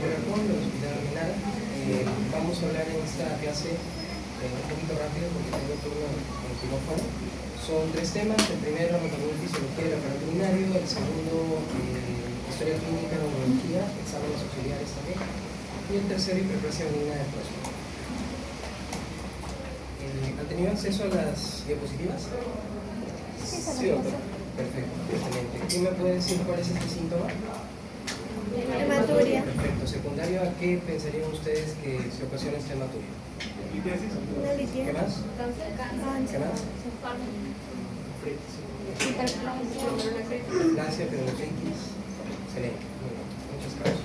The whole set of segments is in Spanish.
Corazón del Hospital Almenara. Vamos a hablar en esta clase un poquito rápido porque tengo turno en el quirófano. Son tres temas: el primero, anatomía y fisiología del aparato urinario; el segundo, historia clínica, neurología, exámenes auxiliares también; y el tercero, hiperplasia benigna del próstata. ¿Han tenido acceso a las diapositivas? Sí, doctor. Perfecto, excelente. ¿Quién me puede decir cuál es este síntoma? Hematuria. Perfecto. ¿Secundario a qué pensarían ustedes que se ocasiona esta hematuria? Una litiasis. ¿Qué más? Cáncer. ¿Qué más? Hiperplasia, peronefritis. Excelente. Muy bien. Muchas gracias.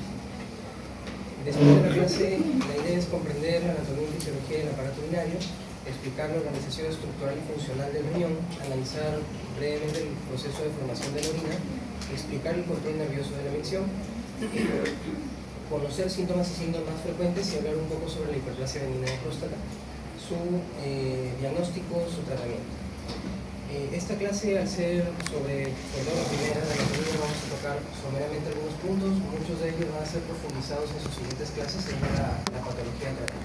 Después de la clase, la idea es comprender la anatomía y fisiología del aparato urinario, explicar la organización estructural y funcional del riñón, analizar brevemente el proceso de formación de la orina, explicar el control nervioso de la micción, conocer síntomas y signos más frecuentes y hablar un poco sobre la hiperplasia benigna de próstata, su diagnóstico, su tratamiento. Esta clase, al ser sobre todo la primera de la anatomía, vamos a tocar someramente algunos puntos. Muchos de ellos van a ser profundizados en sus siguientes clases según la patología tratada.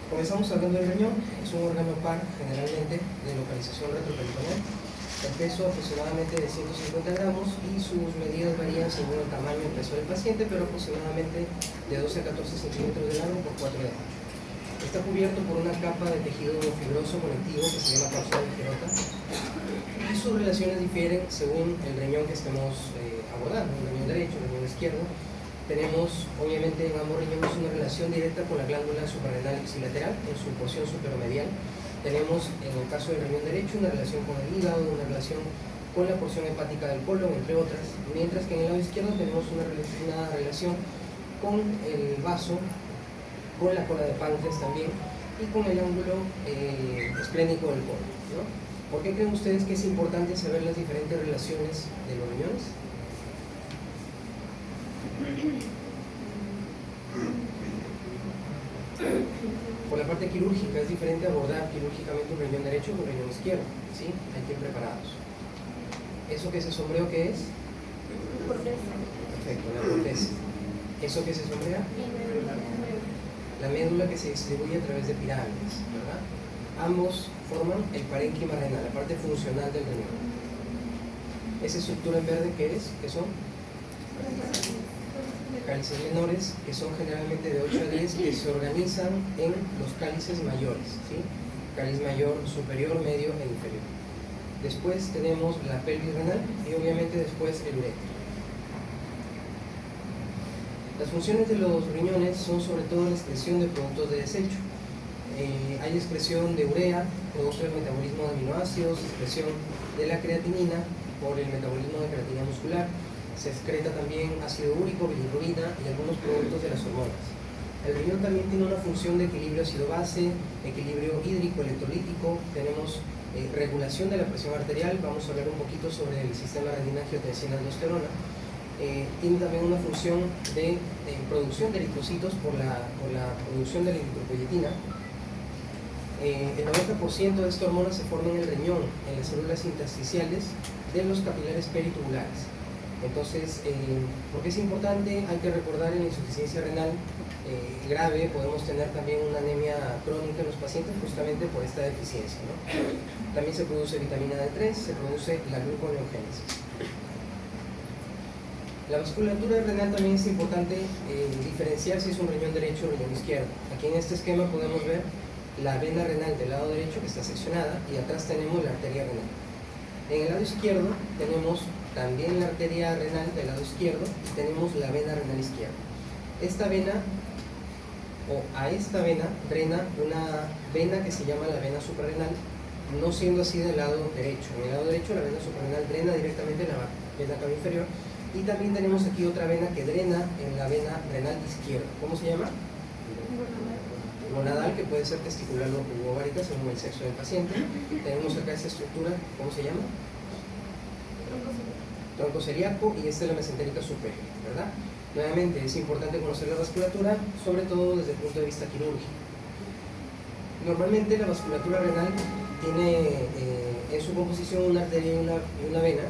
Comenzamos hablando del riñón. Es un órgano par, generalmente de localización retroperitoneal. El peso aproximadamente de 150 gramos y sus medidas varían según el tamaño y peso del paciente, pero aproximadamente de 12 a 14 centímetros de largo por 4 de ancho. Está cubierto por una capa de tejido fibroso conectivo que se llama cápsula de Gerota, y sus relaciones difieren según el riñón que estemos abordando, el riñón derecho, el riñón izquierdo. Tenemos, obviamente, en ambos riñones una relación directa con la glándula suprarrenal ipsilateral en su porción superomedial. Tenemos, en el caso del riñón derecho, una relación con el hígado, una relación con la porción hepática del colon, entre otras, mientras que en el lado izquierdo tenemos una relación con el vaso, con la cola de páncreas también, y con el ángulo esplénico del colon, ¿no? ¿Por qué creen ustedes que es importante saber las diferentes relaciones de los riñones? Por la parte quirúrgica, es diferente abordar quirúrgicamente un riñón derecho que un riñón izquierdo, ¿sí? Hay que ir preparados. ¿Eso que se sombreó qué es? Perfecto, la corteza. ¿Eso que se sombrea? La médula, que se distribuye a través de pirámides, ¿verdad? Ambos forman el parénquima renal, la parte funcional del riñón. Esa estructura en verde, ¿qué es? ¿Qué son? Cálices menores, que son generalmente de 8 a 10, que se organizan en los cálices mayores, ¿sí? Cáliz mayor, superior, medio e inferior. Después tenemos la pelvis renal y obviamente después el uréter. Las funciones de los riñones son sobre todo la excreción de productos de desecho. Hay excreción de urea, producto del metabolismo de aminoácidos, excreción de la creatinina por el metabolismo de creatina muscular. Se excreta también ácido úrico, bilirrubina y algunos productos de las hormonas. El riñón también tiene una función de equilibrio ácido-base, equilibrio hídrico-electrolítico. Tenemos regulación de la presión arterial. Vamos a hablar un poquito sobre el sistema renina-angiotensina-aldosterona. Tiene también una función de producción de eritrocitos por la producción de la eritropoyetina. El 90% de esta hormona se forma en el riñón, en las células intersticiales de los capilares peritubulares. Entonces, ¿por qué es importante? Hay que recordar, en la insuficiencia renal grave podemos tener también una anemia crónica en los pacientes justamente por esta deficiencia, ¿no? También se produce vitamina D3, se produce la gluconeogénesis. La vasculatura renal también es importante diferenciar si es un riñón derecho o riñón izquierdo. Aquí en este esquema podemos ver la vena renal del lado derecho, que está seccionada, y atrás tenemos la arteria renal. En el lado izquierdo tenemos también la arteria renal del lado izquierdo y tenemos la vena renal izquierda. Esta vena, o a esta vena, drena una vena que se llama la vena suprarrenal, no siendo así del lado derecho. En el lado derecho la vena suprarrenal drena directamente en la vena cava inferior, y también tenemos aquí otra vena que drena en la vena renal izquierda. ¿Cómo se llama? Gonadal, que puede ser testicular o ovárica según el sexo del paciente. Tenemos acá esta estructura, ¿cómo se llama? Tronco celíaco, y esta es la mesentérica superior, ¿verdad? Nuevamente, es importante conocer la vasculatura, sobre todo desde el punto de vista quirúrgico. Normalmente la vasculatura renal tiene en su composición una arteria y una vena,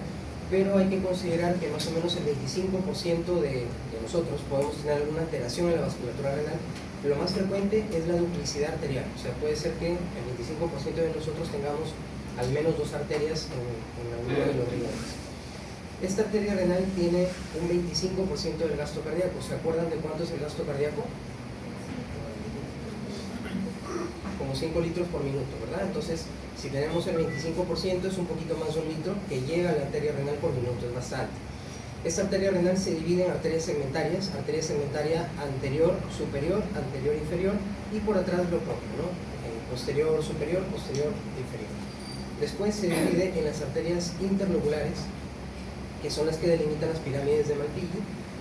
pero hay que considerar que más o menos el 25% de nosotros podemos tener alguna alteración en la vasculatura renal. Lo más frecuente es la duplicidad arterial, o sea, puede ser que el 25% de nosotros tengamos al menos dos arterias en alguno de los riñones. Esta arteria renal tiene un 25% del gasto cardíaco. ¿Se acuerdan de cuánto es el gasto cardíaco? Como 5 litros por minuto, ¿verdad? Entonces, si tenemos el 25%, es un poquito más de 1 litro que llega a la arteria renal por minuto, es bastante. Esta arteria renal se divide en arteria segmentaria anterior, superior, anterior, inferior, y por atrás lo propio, ¿no? Posterior, superior, posterior, inferior. Después se divide en las arterias interlobulares, que son las que delimitan las pirámides de Malpighi,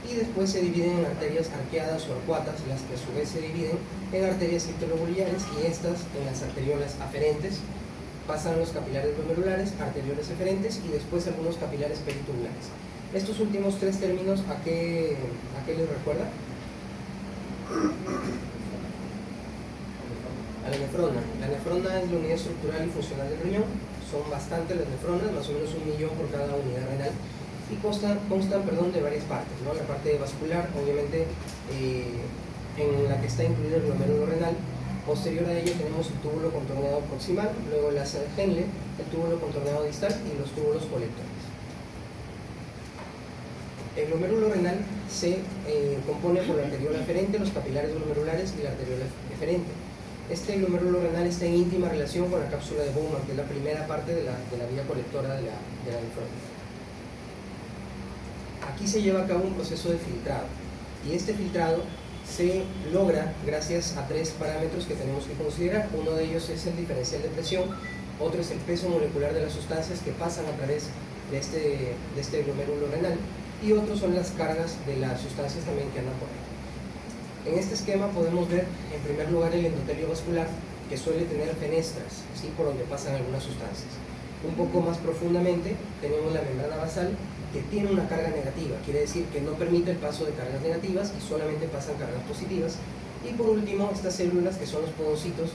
y después se dividen en arterias arqueadas o arcuatas, las que a su vez se dividen en arterias interlobulares, y estas en las arteriolas aferentes. Pasan los capilares glomerulares, arteriolas eferentes, y después algunos capilares peritubulares. Estos últimos tres términos, ¿a qué les recuerda? A la nefrona. La nefrona es la unidad estructural y funcional del riñón. Son bastantes las nefronas, más o menos 1 millón por cada unidad renal, y constan de varias partes, ¿no? La parte vascular, obviamente, en la que está incluido el glomérulo renal. Posterior a ello tenemos el túbulo contorneado proximal, luego la asa de Henle, el túbulo contorneado distal y los túbulos colectores. El glomérulo renal se compone por la arteriola aferente, los capilares glomerulares y la arteriola eferente. Este glomérulo renal está en íntima relación con la cápsula de Bowman, que es la primera parte de la vía colectora de la nefrona. Aquí se lleva a cabo un proceso de filtrado, y este filtrado se logra gracias a 3 parámetros que tenemos que considerar. Uno de ellos es el diferencial de presión, otro es el peso molecular de las sustancias que pasan a través de este glomérulo renal, y otros son las cargas de las sustancias también que andan por ahí. En este esquema podemos ver en primer lugar el endotelio vascular, que suele tener fenestras, ¿sí?, por donde pasan algunas sustancias. Un poco más profundamente tenemos la membrana basal, que tiene una carga negativa, quiere decir que no permite el paso de cargas negativas y solamente pasan cargas positivas. Y por último, estas células, que son los podocitos,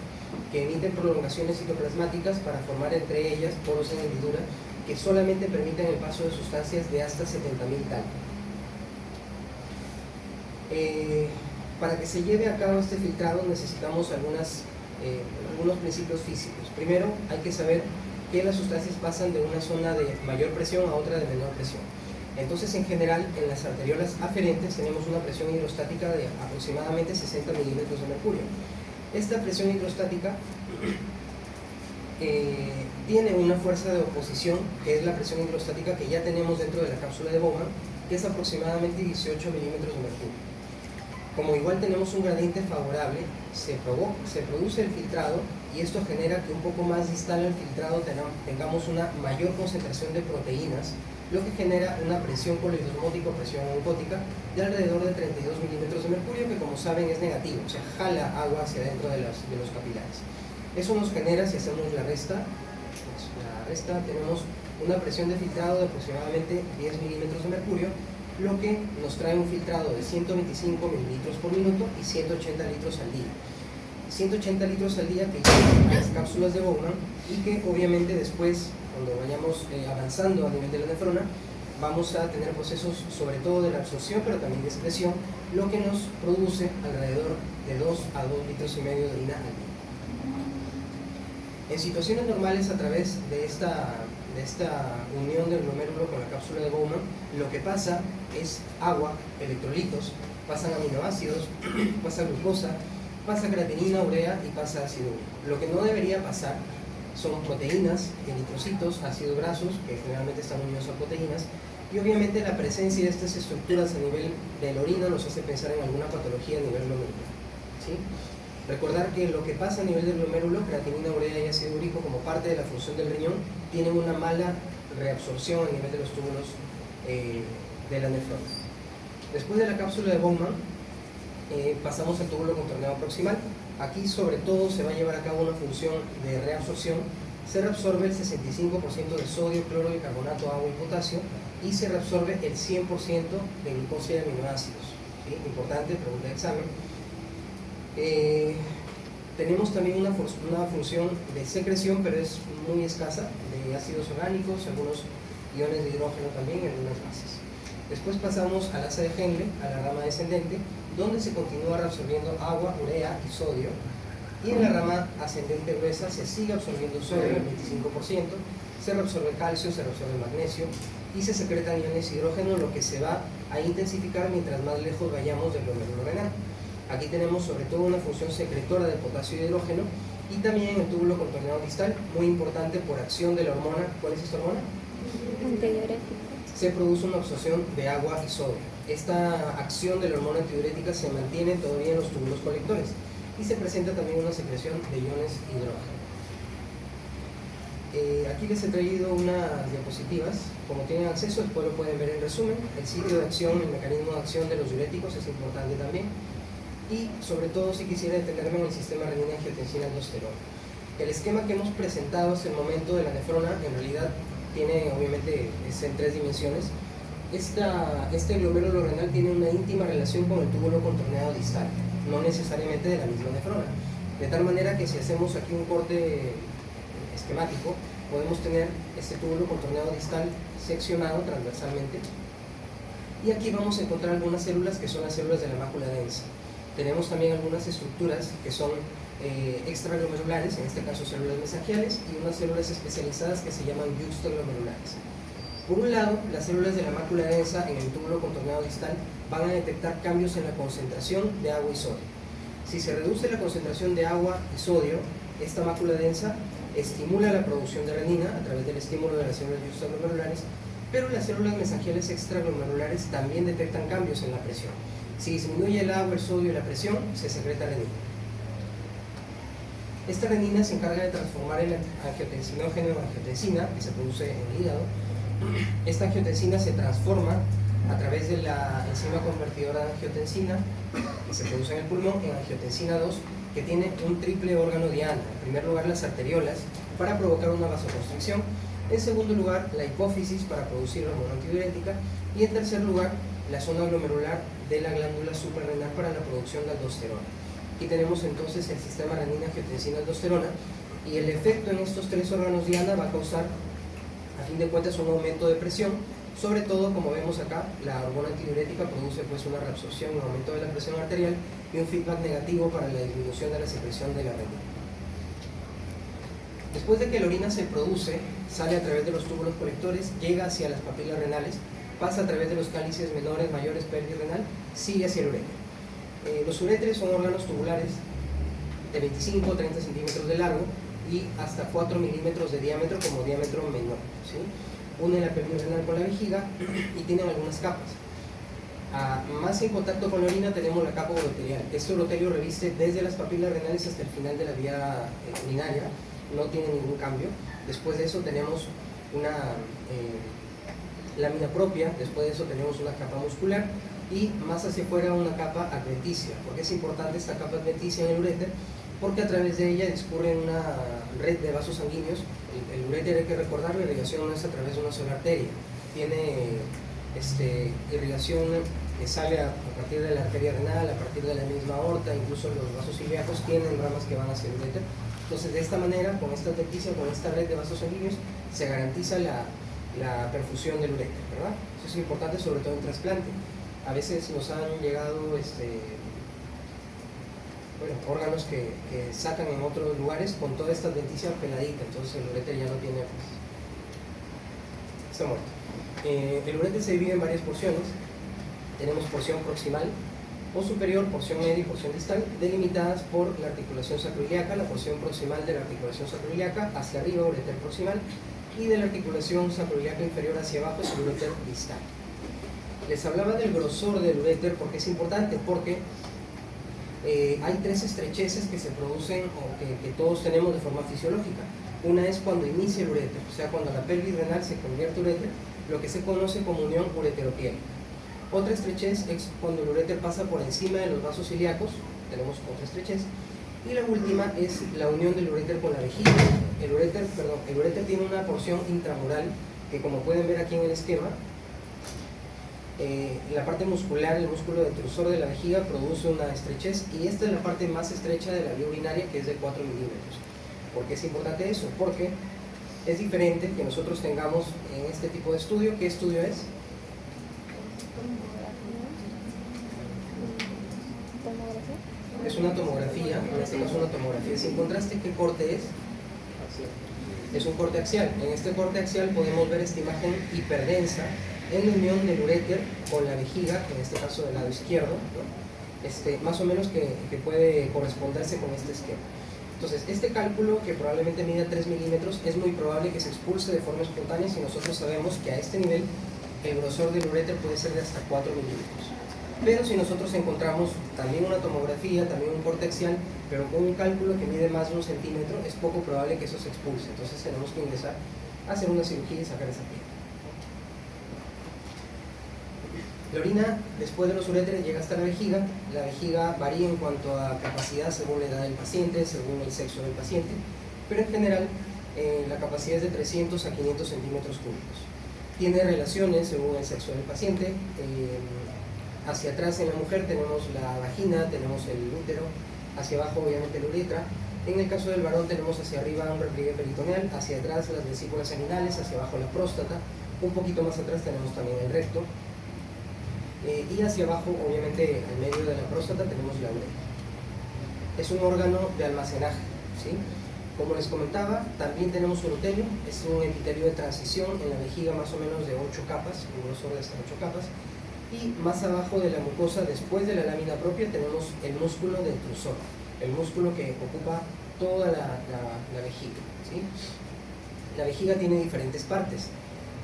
que emiten prolongaciones citoplasmáticas para formar entre ellas poros en hendidura, que solamente permiten el paso de sustancias de hasta 70.000 tal. Para que se lleve a cabo este filtrado necesitamos algunos principios físicos. Primero, hay que saber que las sustancias pasan de una zona de mayor presión a otra de menor presión. Entonces, en general, en las arteriolas aferentes tenemos una presión hidrostática de aproximadamente 60 milímetros de mercurio. Esta presión hidrostática tiene una fuerza de oposición, que es la presión hidrostática que ya tenemos dentro de la cápsula de Bowman, que es aproximadamente 18 milímetros de mercurio. Como igual tenemos un gradiente favorable, se produce el filtrado, y esto genera que un poco más distal al filtrado tengamos una mayor concentración de proteínas, lo que genera una presión coloidosmótica o presión oncótica de alrededor de 32 milímetros de mercurio, que como saben es negativo, o sea, jala agua hacia adentro de los capilares. Eso nos genera, si hacemos la resta, tenemos una presión de filtrado de aproximadamente 10 milímetros de mercurio, lo que nos trae un filtrado de 125 mililitros por minuto y 180 litros al día. 180 litros al día que llegan a las cápsulas de Bowman, y que obviamente después, cuando vayamos avanzando a nivel de la nefrona, vamos a tener procesos sobre todo de la absorción, pero también de excreción, lo que nos produce alrededor de 2 a 2 litros y medio de orina al día. En situaciones normales, a través de esta unión del glomérulo con la cápsula de Bowman, lo que pasa es agua, electrolitos, pasan aminoácidos, pasa glucosa, pasa creatinina, urea y pasa ácido úrico. Lo que no debería pasar son proteínas, eritrocitos, ácidos grasos, que generalmente están unidos a proteínas, y obviamente la presencia de estas estructuras a nivel de la orina nos hace pensar en alguna patología a nivel glomerular, ¿sí? Recordar que lo que pasa a nivel del glomérulo, creatinina, urea y ácido úrico, como parte de la función del riñón, tienen una mala reabsorción a nivel de los túbulos de la nefrona. Después de la cápsula de Bowman, pasamos al túbulo contorneado proximal. Aquí sobre todo se va a llevar a cabo una función de reabsorción. Se reabsorbe el 65% de sodio, cloro, bicarbonato, agua y potasio, y se reabsorbe el 100% de glucosa y aminoácidos, ¿sí? Importante, pregunta de examen. Tenemos también una función de secreción, pero es muy escasa, de ácidos orgánicos, algunos iones de hidrógeno también en algunas bases. Después pasamos al asa de Henle, a la rama descendente, donde se continúa reabsorbiendo agua, urea y sodio, y en la rama ascendente gruesa se sigue absorbiendo sodio, el 25%, se reabsorbe calcio, se reabsorbe magnesio y se secretan iones de hidrógeno, lo que se va a intensificar mientras más lejos vayamos del glomérulo renal. Aquí tenemos sobre todo una función secretora de potasio y hidrógeno, y también el túbulo contorneado distal, muy importante por acción de la hormona. ¿Cuál es esta hormona? Antidiurética. Se produce una absorción de agua y sodio. Esta acción de la hormona antidiurética se mantiene todavía en los túbulos colectores y se presenta también una secreción de iones hidrógeno. Aquí les he traído unas diapositivas. Como tienen acceso, después lo pueden ver en resumen. El sitio de acción, el mecanismo de acción de los diuréticos es importante también. Y sobre todo, si quisiera detenerme en el sistema renina-angiotensina-aldosterona. El esquema que hemos presentado hasta el momento de la nefrona en realidad tiene, obviamente, es en 3 dimensiones. Este glomérulo renal tiene una íntima relación con el túbulo contorneado distal, no necesariamente de la misma nefrona. De tal manera que si hacemos aquí un corte esquemático, podemos tener este túbulo contorneado distal seccionado transversalmente, y aquí vamos a encontrar algunas células que son las células de la mácula densa. Tenemos también algunas estructuras que son extraglomerulares, en este caso células mesangiales, y unas células especializadas que se llaman yuxtaglomerulares. Por un lado, las células de la mácula densa en el túbulo contorneado distal van a detectar cambios en la concentración de agua y sodio. Si se reduce la concentración de agua y sodio, esta mácula densa estimula la producción de renina a través del estímulo de las células yuxtaglomerulares, pero las células mesangiales extraglomerulares también detectan cambios en la presión. Si disminuye el agua, el sodio y la presión, se secreta renina. Esta renina se encarga de transformar el angiotensinógeno en angiotensina, que se produce en el hígado. Esta angiotensina se transforma a través de la enzima convertidora de angiotensina, que se produce en el pulmón, en angiotensina 2, que tiene un triple órgano diana. En primer lugar, las arteriolas, para provocar una vasoconstricción. En segundo lugar, la hipófisis, para producir hormona antidiurética. Y en tercer lugar, la zona glomerular de la glándula suprarrenal para la producción de aldosterona. Aquí tenemos entonces el sistema renina-angiotensina-aldosterona, y el efecto en estos 3 órganos diana va a causar, a fin de cuentas, un aumento de presión. Sobre todo, como vemos acá, la hormona antidiurética produce pues una reabsorción, un aumento de la presión arterial y un feedback negativo para la disminución de la secreción de la renina. Después de que la orina se produce, sale a través de los túbulos colectores, llega hacia las papilas renales, pasa a través de los cálices menores, mayores, pelvis renal, sigue hacia el uréter. Los uréteres son órganos tubulares de 25 o 30 centímetros de largo y hasta 4 milímetros de diámetro como diámetro menor, ¿sí? Une la pelvis renal con la vejiga y tienen algunas capas. Más en contacto con la orina tenemos la capa uroterial. Este uroterio reviste desde las papilas renales hasta el final de la vía urinaria, no tiene ningún cambio. Después de eso tenemos una lámina propia, después de eso tenemos una capa muscular y más hacia afuera una capa adventicia. ¿Por qué es importante esta capa adventicia en el uréter? Porque a través de ella discurre una red de vasos sanguíneos. El uréter, hay que recordar, la irrigación no es a través de una sola arteria, tiene irrigación que sale a partir de la arteria renal, a partir de la misma aorta, incluso los vasos ilíacos tienen ramas que van hacia el uréter. Entonces, de esta manera, con esta adventicia, con esta red de vasos sanguíneos, se garantiza la perfusión del uréter, ¿verdad? Eso es importante, sobre todo en trasplante. A veces nos han llegado órganos que sacan en otros lugares con toda esta adventicia peladita, entonces el uréter ya no tiene, está muerto. El uréter se divide en varias porciones. Tenemos porción proximal o superior, porción media y porción distal, delimitadas por la articulación sacroiliaca. La porción proximal de la articulación sacroiliaca hacia arriba, uréter proximal, y de la articulación sacroiliaca inferior hacia abajo es el uréter distal. Les hablaba del grosor del uréter porque es importante, porque hay 3 estrecheces que se producen o que todos tenemos de forma fisiológica. Una es cuando inicia el uréter, o sea, cuando la pelvis renal se convierte en uréter, lo que se conoce como unión ureteropiel. Otra estrechez es cuando el uréter pasa por encima de los vasos ilíacos, tenemos otra estrechez. Y la última es la unión del uréter con la vejiga. El uréter tiene una porción intramural que, como pueden ver aquí en el esquema, la parte muscular, el músculo detrusor de la vejiga, produce una estrechez, y esta es la parte más estrecha de la vía urinaria, que es de 4 milímetros. ¿Por qué es importante eso? Porque Es diferente que nosotros tengamos en este tipo de estudio. ¿Qué estudio es? Es una tomografía, en este caso una tomografía sin contraste. ¿Qué corte es? Es un corte axial. En este corte axial podemos ver esta imagen hiperdensa en la unión del uréter con la vejiga, en este caso del lado izquierdo, ¿no? Más o menos que puede corresponderse con este esquema. Entonces, este cálculo, que probablemente mida 3 milímetros, es muy probable que se expulse de forma espontánea si nosotros sabemos que a este nivel el grosor del uréter puede ser de hasta 4 milímetros. Pero si nosotros encontramos también una tomografía, también un corte axial, pero con un cálculo que mide más de 1 centímetro, es poco probable que eso se expulse. Entonces tenemos que ingresar a hacer una cirugía y sacar esa piel. La orina, después de los uréteres, llega hasta la vejiga. La vejiga varía en cuanto a capacidad según la edad del paciente, según el sexo del paciente, pero en general la capacidad es de 300 a 500 centímetros cúbicos. Tiene relaciones según el sexo del paciente. Hacia atrás en la mujer tenemos la vagina, tenemos el útero, hacia abajo obviamente la uretra. En el caso del varón tenemos hacia arriba un repliegue peritoneal, hacia atrás las vesículas seminales, hacia abajo la próstata, un poquito más atrás tenemos también el recto, y hacia abajo, obviamente al medio de la próstata, tenemos la uretra. Es un órgano de almacenaje, ¿sí? Como les comentaba, también tenemos urotelio, es un epitelio de transición en la vejiga más o menos de 8 capas, un grosor de hasta 8 capas. Y más abajo de la mucosa, después de la lámina propia, tenemos el músculo detrusor, el músculo que ocupa toda la vejiga, ¿sí? La vejiga tiene diferentes partes.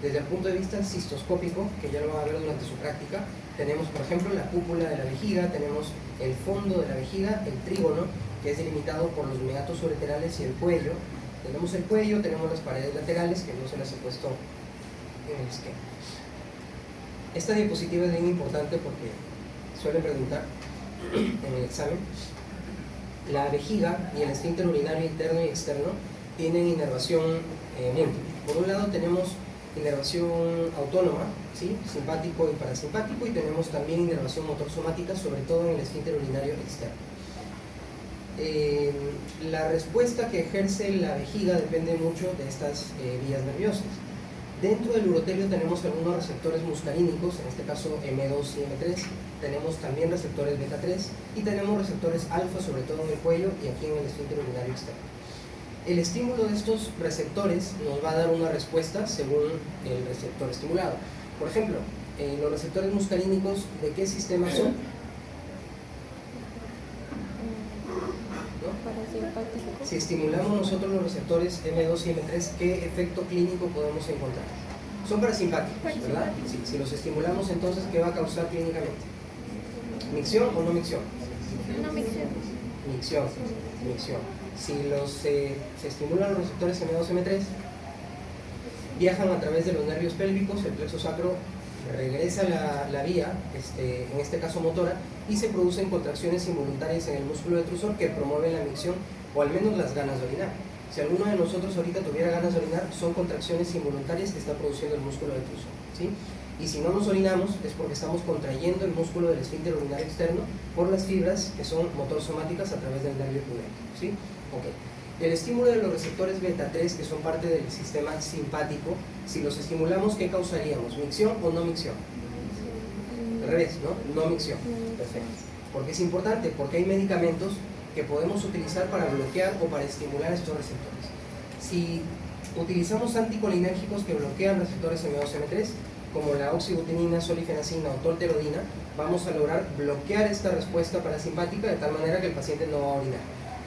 Desde el punto de vista cistoscópico, que ya lo van a ver durante su práctica, tenemos, por ejemplo, la cúpula de la vejiga, tenemos el fondo de la vejiga, el trígono, que es delimitado por los meatos ureterales y el cuello. Tenemos el cuello, tenemos las paredes laterales, que no se las he puesto en el esquema. Esta diapositiva es bien importante porque suelen preguntar en el examen. La vejiga y el esfínter urinario interno y externo tienen inervación múltiple. Por un lado tenemos inervación autónoma, ¿sí? Simpático y parasimpático, y tenemos también inervación motor somática, sobre todo en el esfínter urinario externo. La respuesta que ejerce la vejiga depende mucho de estas vías nerviosas. Dentro del urotelio tenemos algunos receptores muscarínicos, en este caso M2 y M3, tenemos también receptores beta 3 y tenemos receptores alfa, sobre todo en el cuello y aquí en el esfínter urinario externo. El estímulo de estos receptores nos va a dar una respuesta según el receptor estimulado. Por ejemplo, los receptores muscarínicos, ¿de qué sistema son? ¿No? Si estimulamos nosotros los receptores M2 y M3, ¿qué efecto clínico podemos encontrar? Son parasimpáticos, ¿verdad? Sí, si los estimulamos, entonces, ¿qué va a causar clínicamente? ¿Micción o no micción? No micción. Micción. Si se estimulan los receptores M2 y M3, viajan a través de los nervios pélvicos, el plexo sacro regresa la vía, en este caso motora, y se producen contracciones involuntarias en el músculo detrusor que promueven la micción o al menos las ganas de orinar. Si alguno de nosotros ahorita tuviera ganas de orinar, son contracciones involuntarias que está produciendo el músculo detrusor, ¿sí? Y si no nos orinamos es porque estamos contrayendo el músculo del esfínter urinario externo por las fibras que son motor somáticas a través del nervio pudéntico, ¿sí? Okay. El estímulo de los receptores beta 3, que son parte del sistema simpático, si los estimulamos, ¿qué causaríamos? ¿Micción o no micción? Al revés, ¿no? No micción. Perfecto. ¿Por qué es importante? Porque hay medicamentos que podemos utilizar para bloquear o para estimular estos receptores. Si utilizamos anticolinérgicos que bloquean receptores M2, M3, como la oxibutinina, solifenacina o tolterodina, vamos a lograr bloquear esta respuesta parasimpática de tal manera que el paciente no va a orinar.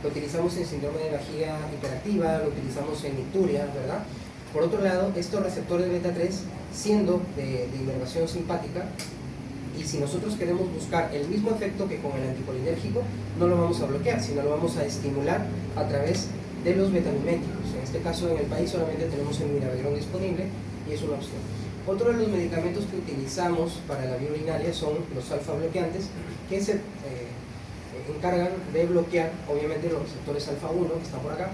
Lo utilizamos en síndrome de vejiga hiperactiva, lo utilizamos en icturia, ¿verdad? Por otro lado, estos receptores beta 3, siendo de inervación simpática, y si nosotros queremos buscar el mismo efecto que con el anticolinérgico, no lo vamos a bloquear, sino lo vamos a estimular a través de los betamiméticos. En este caso, en el país solamente tenemos el miraviron disponible y es una opción. Otro de los medicamentos que utilizamos para la vía urinaria son los alfa bloqueantes, que se encargan de bloquear obviamente los receptores alfa 1 que están por acá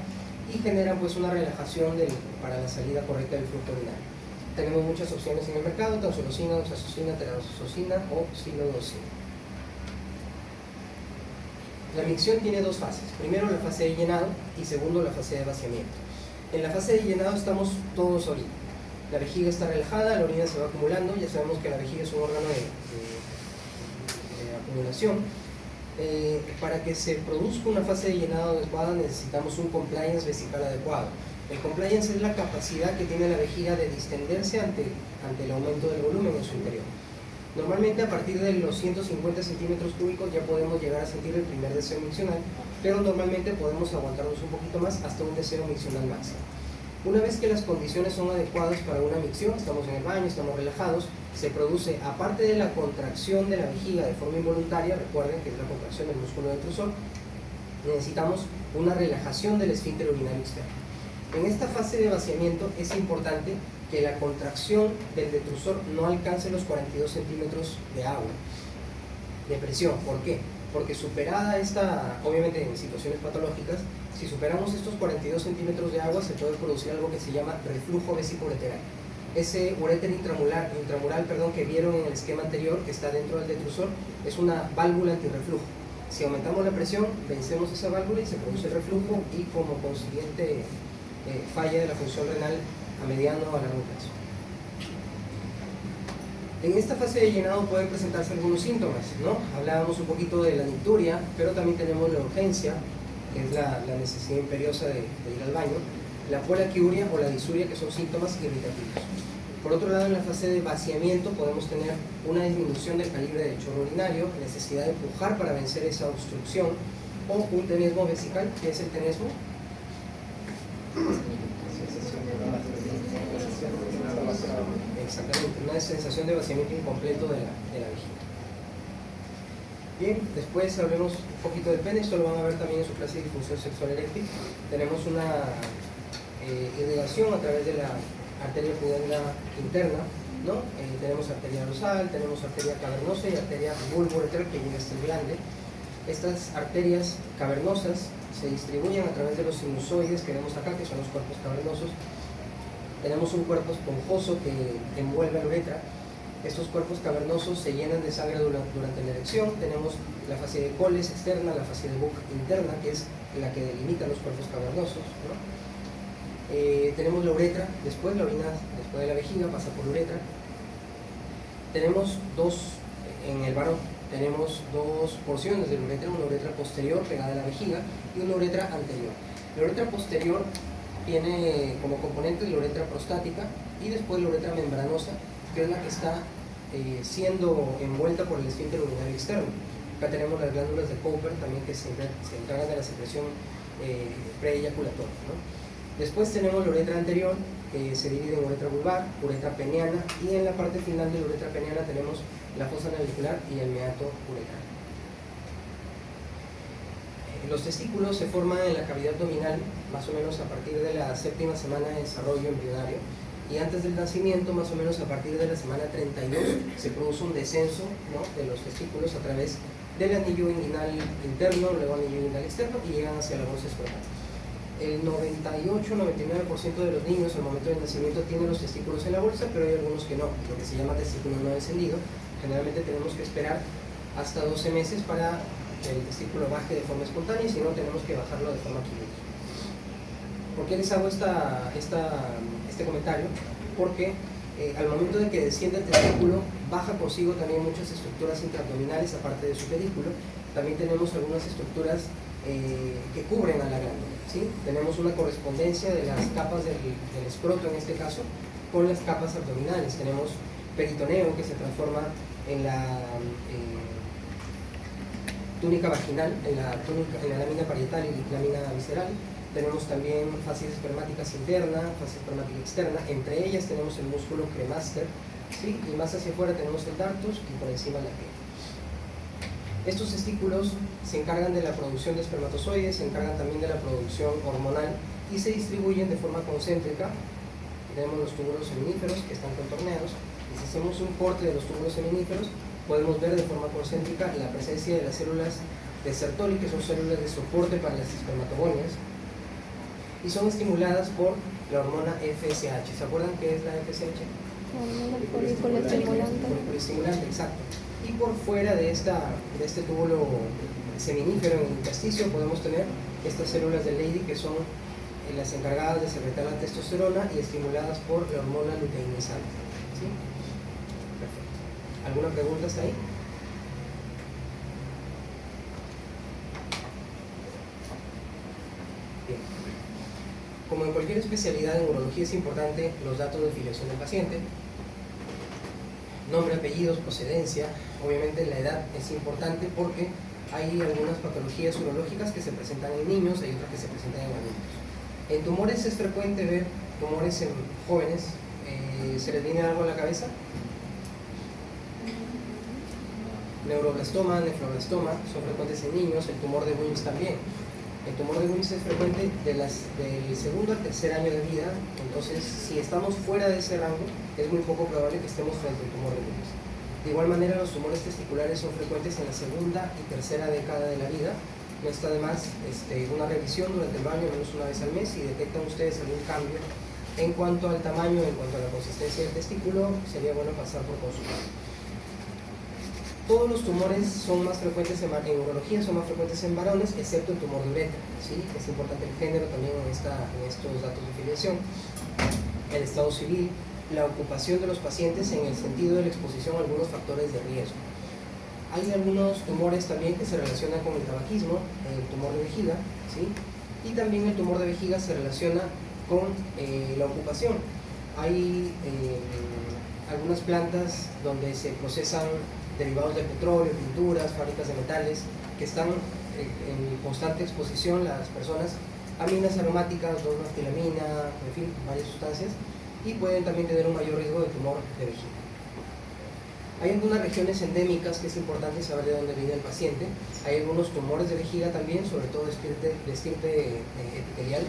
y generan pues una relajación para la salida correcta del flujo urinario. Tenemos muchas opciones en el mercado: tamsulosina, oxazosina, terazosina o silodosina. La micción tiene dos fases: primero la fase de llenado y segundo la fase de vaciamiento. En la fase de llenado estamos todos ahorita. La vejiga está relajada, la orina se va acumulando, ya sabemos que la vejiga es un órgano de acumulación. Para que se produzca una fase de llenado adecuada necesitamos un compliance vesical adecuado. El compliance es la capacidad que tiene la vejiga de distenderse ante el aumento del volumen en su interior. Normalmente a partir de los 150 centímetros cúbicos ya podemos llegar a sentir el primer deseo miccional, pero normalmente podemos aguantarnos un poquito más hasta un deseo miccional máximo. Una vez que las condiciones son adecuadas para una micción, estamos en el baño, estamos relajados, se produce, aparte de la contracción de la vejiga de forma involuntaria, recuerden que es la contracción del músculo detrusor, necesitamos una relajación del esfínter urinario externo. En esta fase de vaciamiento es importante que la contracción del detrusor no alcance los 42 centímetros de agua, de presión. ¿Por qué? Porque superada esta, obviamente en situaciones patológicas, si superamos estos 42 centímetros de agua se puede producir algo que se llama reflujo vesículo-ureteral. Ese uréter intramural que vieron en el esquema anterior, que está dentro del detrusor, es una válvula antirreflujo. Si aumentamos la presión, vencemos esa válvula y se produce el reflujo y como consiguiente falla de la función renal a mediano o a largo plazo. En esta fase de llenado pueden presentarse algunos síntomas, ¿no? Hablábamos un poquito de la nicturia, pero también tenemos la urgencia, que es la necesidad imperiosa de ir al baño, la polaquiuria o la disuria, que son síntomas irritativos. Por otro lado, en la fase de vaciamiento podemos tener una disminución del calibre del chorro urinario, necesidad de pujar para vencer esa obstrucción, o un tenesmo vesical. ¿Qué es el tenesmo? Exactamente, una sensación de vaciamiento incompleto de la vejiga. Bien, después hablemos un poquito del pene. Esto lo van a ver también en su clase de disfunción sexual eréctil. Tenemos una irrigación a través de la arteria pudenda interna, ¿no? Tenemos arteria dorsal, tenemos arteria cavernosa y arteria bulbo-uretral que llega hasta el glande. Estas arterias cavernosas se distribuyen a través de los sinusoides que vemos acá, que son los cuerpos cavernosos. Tenemos un cuerpo esponjoso que envuelve la uretra. Estos cuerpos cavernosos se llenan de sangre durante la erección. Tenemos la fascia de Coles externa, la fascia de Buck interna, que es la que delimita los cuerpos cavernosos, ¿no? Tenemos la uretra, después la orina, después de la vejiga, pasa por la uretra. Tenemos en el varón, tenemos dos porciones de la uretra, una uretra posterior pegada a la vejiga y una uretra anterior. La uretra posterior tiene como componente la uretra prostática y después la uretra membranosa, que es la que está siendo envuelta por el esfínter urinario externo. Acá tenemos las glándulas de Cooper también, que se encargan de la secreción preeyaculatoria, ¿no? Después tenemos la uretra anterior, que se divide en uretra vulvar, uretra peniana, y en la parte final de la uretra peniana tenemos la fosa navicular y el meato uretral. Los testículos se forman en la cavidad abdominal más o menos a partir de la 7ª semana de desarrollo embrionario, y antes del nacimiento, más o menos a partir de la semana 32, se produce un descenso, ¿no?, de los testículos a través del anillo inguinal interno, luego anillo inguinal externo, y llegan hacia la bolsa escrotal. El 98-99% de los niños al momento del nacimiento tienen los testículos en la bolsa, pero hay algunos que no, lo que se llama testículo no descendido. Generalmente tenemos que esperar hasta 12 meses para que el testículo baje de forma espontánea, y si no, tenemos que bajarlo de forma quirúrgica. ¿Por qué les hago este comentario? Porque al momento de que desciende el testículo, baja consigo también muchas estructuras intraabdominales, aparte de su pedículo. También tenemos algunas estructuras que cubren a la glándula, ¿sí? Tenemos una correspondencia de las capas del escroto, en este caso, con las capas abdominales. Tenemos peritoneo, que se transforma en la túnica vaginal, en la lámina parietal y lámina visceral. Tenemos también fascias espermáticas interna, fascia espermática externa. Entre ellas tenemos el músculo cremaster, ¿sí? Y más hacia afuera tenemos el dartos y por encima la piel. Estos testículos se encargan de la producción de espermatozoides, se encargan también de la producción hormonal y se distribuyen de forma concéntrica. Tenemos los túbulos seminíferos que están contorneados, y si hacemos un corte de los túbulos seminíferos podemos ver de forma concéntrica la presencia de las células de Sertoli, que son células de soporte para las espermatogonias, y son estimuladas por la hormona FSH. ¿Se acuerdan qué es la FSH? Folículo estimulante. Folículo estimulante, exacto. Y por fuera de este túbulo seminífero en el intersticio podemos tener estas células de Leydig, que son las encargadas de secretar la testosterona y estimuladas por la hormona luteinizante. ¿Sí? Perfecto. ¿Alguna pregunta hasta ahí? Bien. Como en cualquier especialidad en urología es importante los datos de filiación del paciente, nombre, apellidos, procedencia. Obviamente la edad es importante porque hay algunas patologías urológicas que se presentan en niños, hay otras que se presentan en adultos. En tumores es frecuente ver tumores en jóvenes. ¿Se les viene algo a la cabeza? Neuroblastoma, nefroblastoma, son frecuentes en niños. El tumor de Wilms también. El tumor de Wilms es frecuente del segundo al tercer año de vida. Entonces, si estamos fuera de ese rango, es muy poco probable que estemos frente al tumor de Wilms. De igual manera, los tumores testiculares son frecuentes en la segunda y tercera década de la vida. No está de más una revisión durante el baño, menos una vez al mes, si detectan ustedes algún cambio en cuanto al tamaño, en cuanto a la consistencia del testículo, sería bueno pasar por consulta. Todos los tumores son más frecuentes en urología, son más frecuentes en varones, excepto el tumor de uretra. ¿Sí? Es importante el género también en estos datos de filiación. El estado civil, la ocupación de los pacientes en el sentido de la exposición a algunos factores de riesgo. Hay algunos tumores también que se relacionan con el tabaquismo, el tumor de vejiga, ¿sí? Y también el tumor de vejiga se relaciona con la ocupación. Hay algunas plantas donde se procesan derivados de petróleo, pinturas, fábricas de metales, que están en constante exposición las personas a aminas aromáticas, 2-naftilamina, en fin, varias sustancias, y pueden también tener un mayor riesgo de tumor de vejiga. Hay algunas regiones endémicas que es importante saber de dónde viene el paciente. Hay algunos tumores de vejiga también, sobre todo de estirpe epitelial,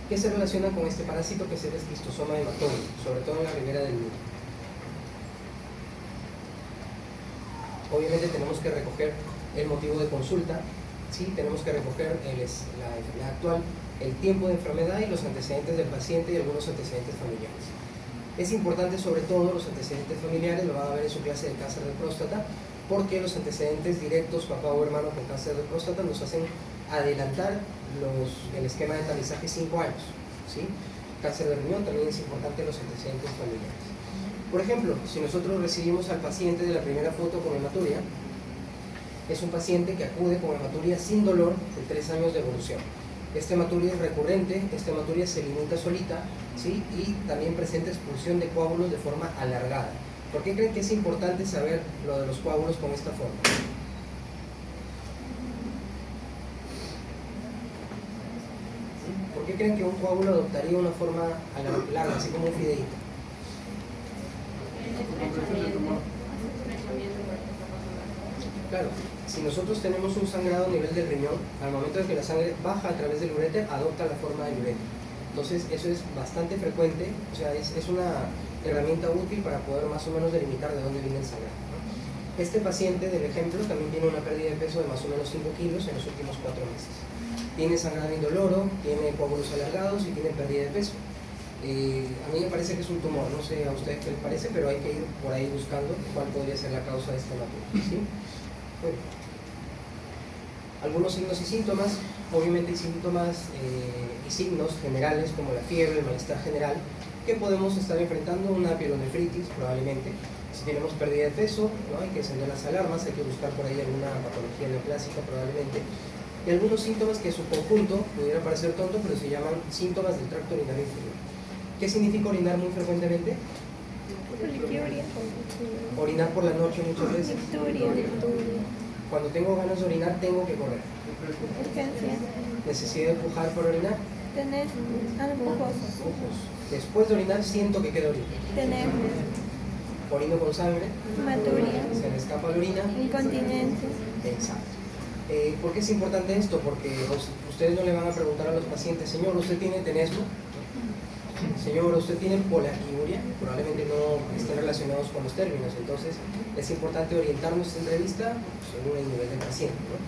que se relacionan con este parásito que es el esquistosoma hematólogo, sobre todo en la ribera del útero. Obviamente tenemos que recoger el motivo de consulta, ¿sí? Tenemos que recoger la enfermedad actual, el tiempo de enfermedad y los antecedentes del paciente y algunos antecedentes familiares. Es importante sobre todo los antecedentes familiares, lo van a ver en su clase de cáncer de próstata, porque los antecedentes directos, papá o hermano con cáncer de próstata, nos hacen adelantar el esquema de tamizaje 5 años. ¿Sí? Cáncer de riñón también es importante los antecedentes familiares. Por ejemplo, si nosotros recibimos al paciente de la primera foto con hematuria, es un paciente que acude con hematuria sin dolor de 3 años de evolución. Esta hematuria es recurrente, esta hematuria se limita solita, ¿sí? Y también presenta expulsión de coágulos de forma alargada. ¿Por qué creen que es importante saber lo de los coágulos con esta forma? ¿Por qué creen que un coágulo adoptaría una forma larga, así como un fideíto? Claro, si nosotros tenemos un sangrado a nivel del riñón, al momento de que la sangre baja a través del uréter, adopta la forma del uréter. Entonces, eso es bastante frecuente, o sea, es una herramienta útil para poder más o menos delimitar de dónde viene el sangrado, ¿no? Este paciente del ejemplo también tiene una pérdida de peso de más o menos 5 kilos en los últimos 4 meses. Tiene sangrado indoloro, tiene coágulos alargados y tiene pérdida de peso. A mí me parece que es un tumor, no sé a ustedes qué les parece, pero hay que ir por ahí buscando cuál podría ser la causa de esta hematuria, ¿sí? Bueno, algunos signos y síntomas. Obviamente hay síntomas y signos generales como la fiebre, el malestar general, que podemos estar enfrentando una pielonefritis probablemente. Si tenemos pérdida de peso, ¿no? Hay que encender las alarmas, hay que buscar por ahí alguna patología neoplásica probablemente. Y algunos síntomas que en su conjunto pudiera parecer tonto, pero se llaman síntomas del tracto urinario inferior. ¿Qué significa orinar muy frecuentemente? Orinar por la noche muchas veces. Cuando tengo ganas de orinar, tengo que correr. Necesidad de empujar por orinar. Tener empujos. Después de orinar, siento que quiero orinar. Tener Orino con sangre. hematuria. Se me escapa la orina. Incontinencia. Exacto. ¿Por qué es importante esto? Porque ustedes no le van a preguntar a los pacientes, señor, ¿usted tiene tenesmo? Señor, ¿usted tiene polaquiuria? Probablemente no estén relacionados con los términos, entonces es importante orientar nuestra entrevista según el nivel del paciente, ¿no?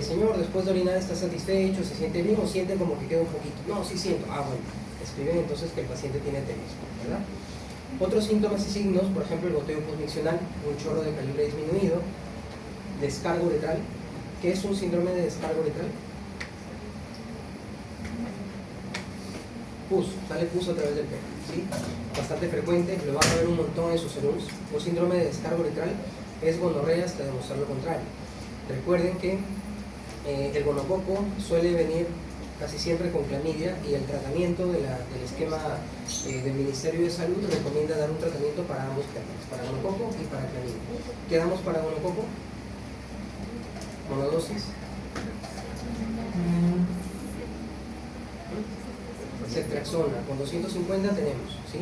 Señor, después de orinar, ¿está satisfecho? ¿Se siente bien o siente como que queda un poquito? No, sí siento. Ah, bueno, escriben entonces que el paciente tiene tenesmo, ¿verdad? Otros síntomas y signos, por ejemplo, el goteo postmiccional, un chorro de calibre disminuido, descargo uretral. ¿Qué es un síndrome de descargo uretral? pus, sale pus a través del pene, ¿sí? Bastante frecuente, lo van a ver un montón en sus serums. Un síndrome de descargo uretral es gonorrea hasta demostrar lo contrario. Recuerden que el gonococo suele venir casi siempre con clamidia, y el tratamiento del esquema del Ministerio de Salud recomienda dar un tratamiento para ambos temas, para gonococo y para clamidia. ¿Quedamos para gonococo? Monodosis. Ceftriaxona, con 250 tenemos, ¿sí?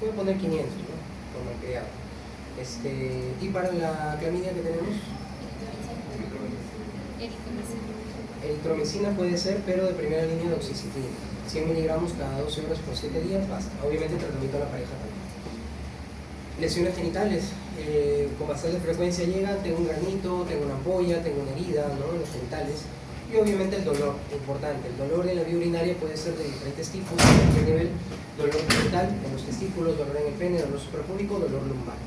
Voy a poner 500, ¿no? Por malcriado. Y para la clamidia que tenemos, eritromicina puede ser, pero de primera línea de oxicitina, 100 miligramos cada 12 horas por 7 días, basta. Obviamente el tratamiento a la pareja también. Lesiones genitales, con bastante frecuencia llegan, tengo un granito, tengo una ampolla, tengo una herida, ¿no?, en los genitales. Y obviamente el dolor, importante. El dolor en la vía urinaria puede ser de diferentes tipos, de cualquier nivel: dolor genital en los testículos, dolor en el pene, dolor suprapúbico, dolor lumbar.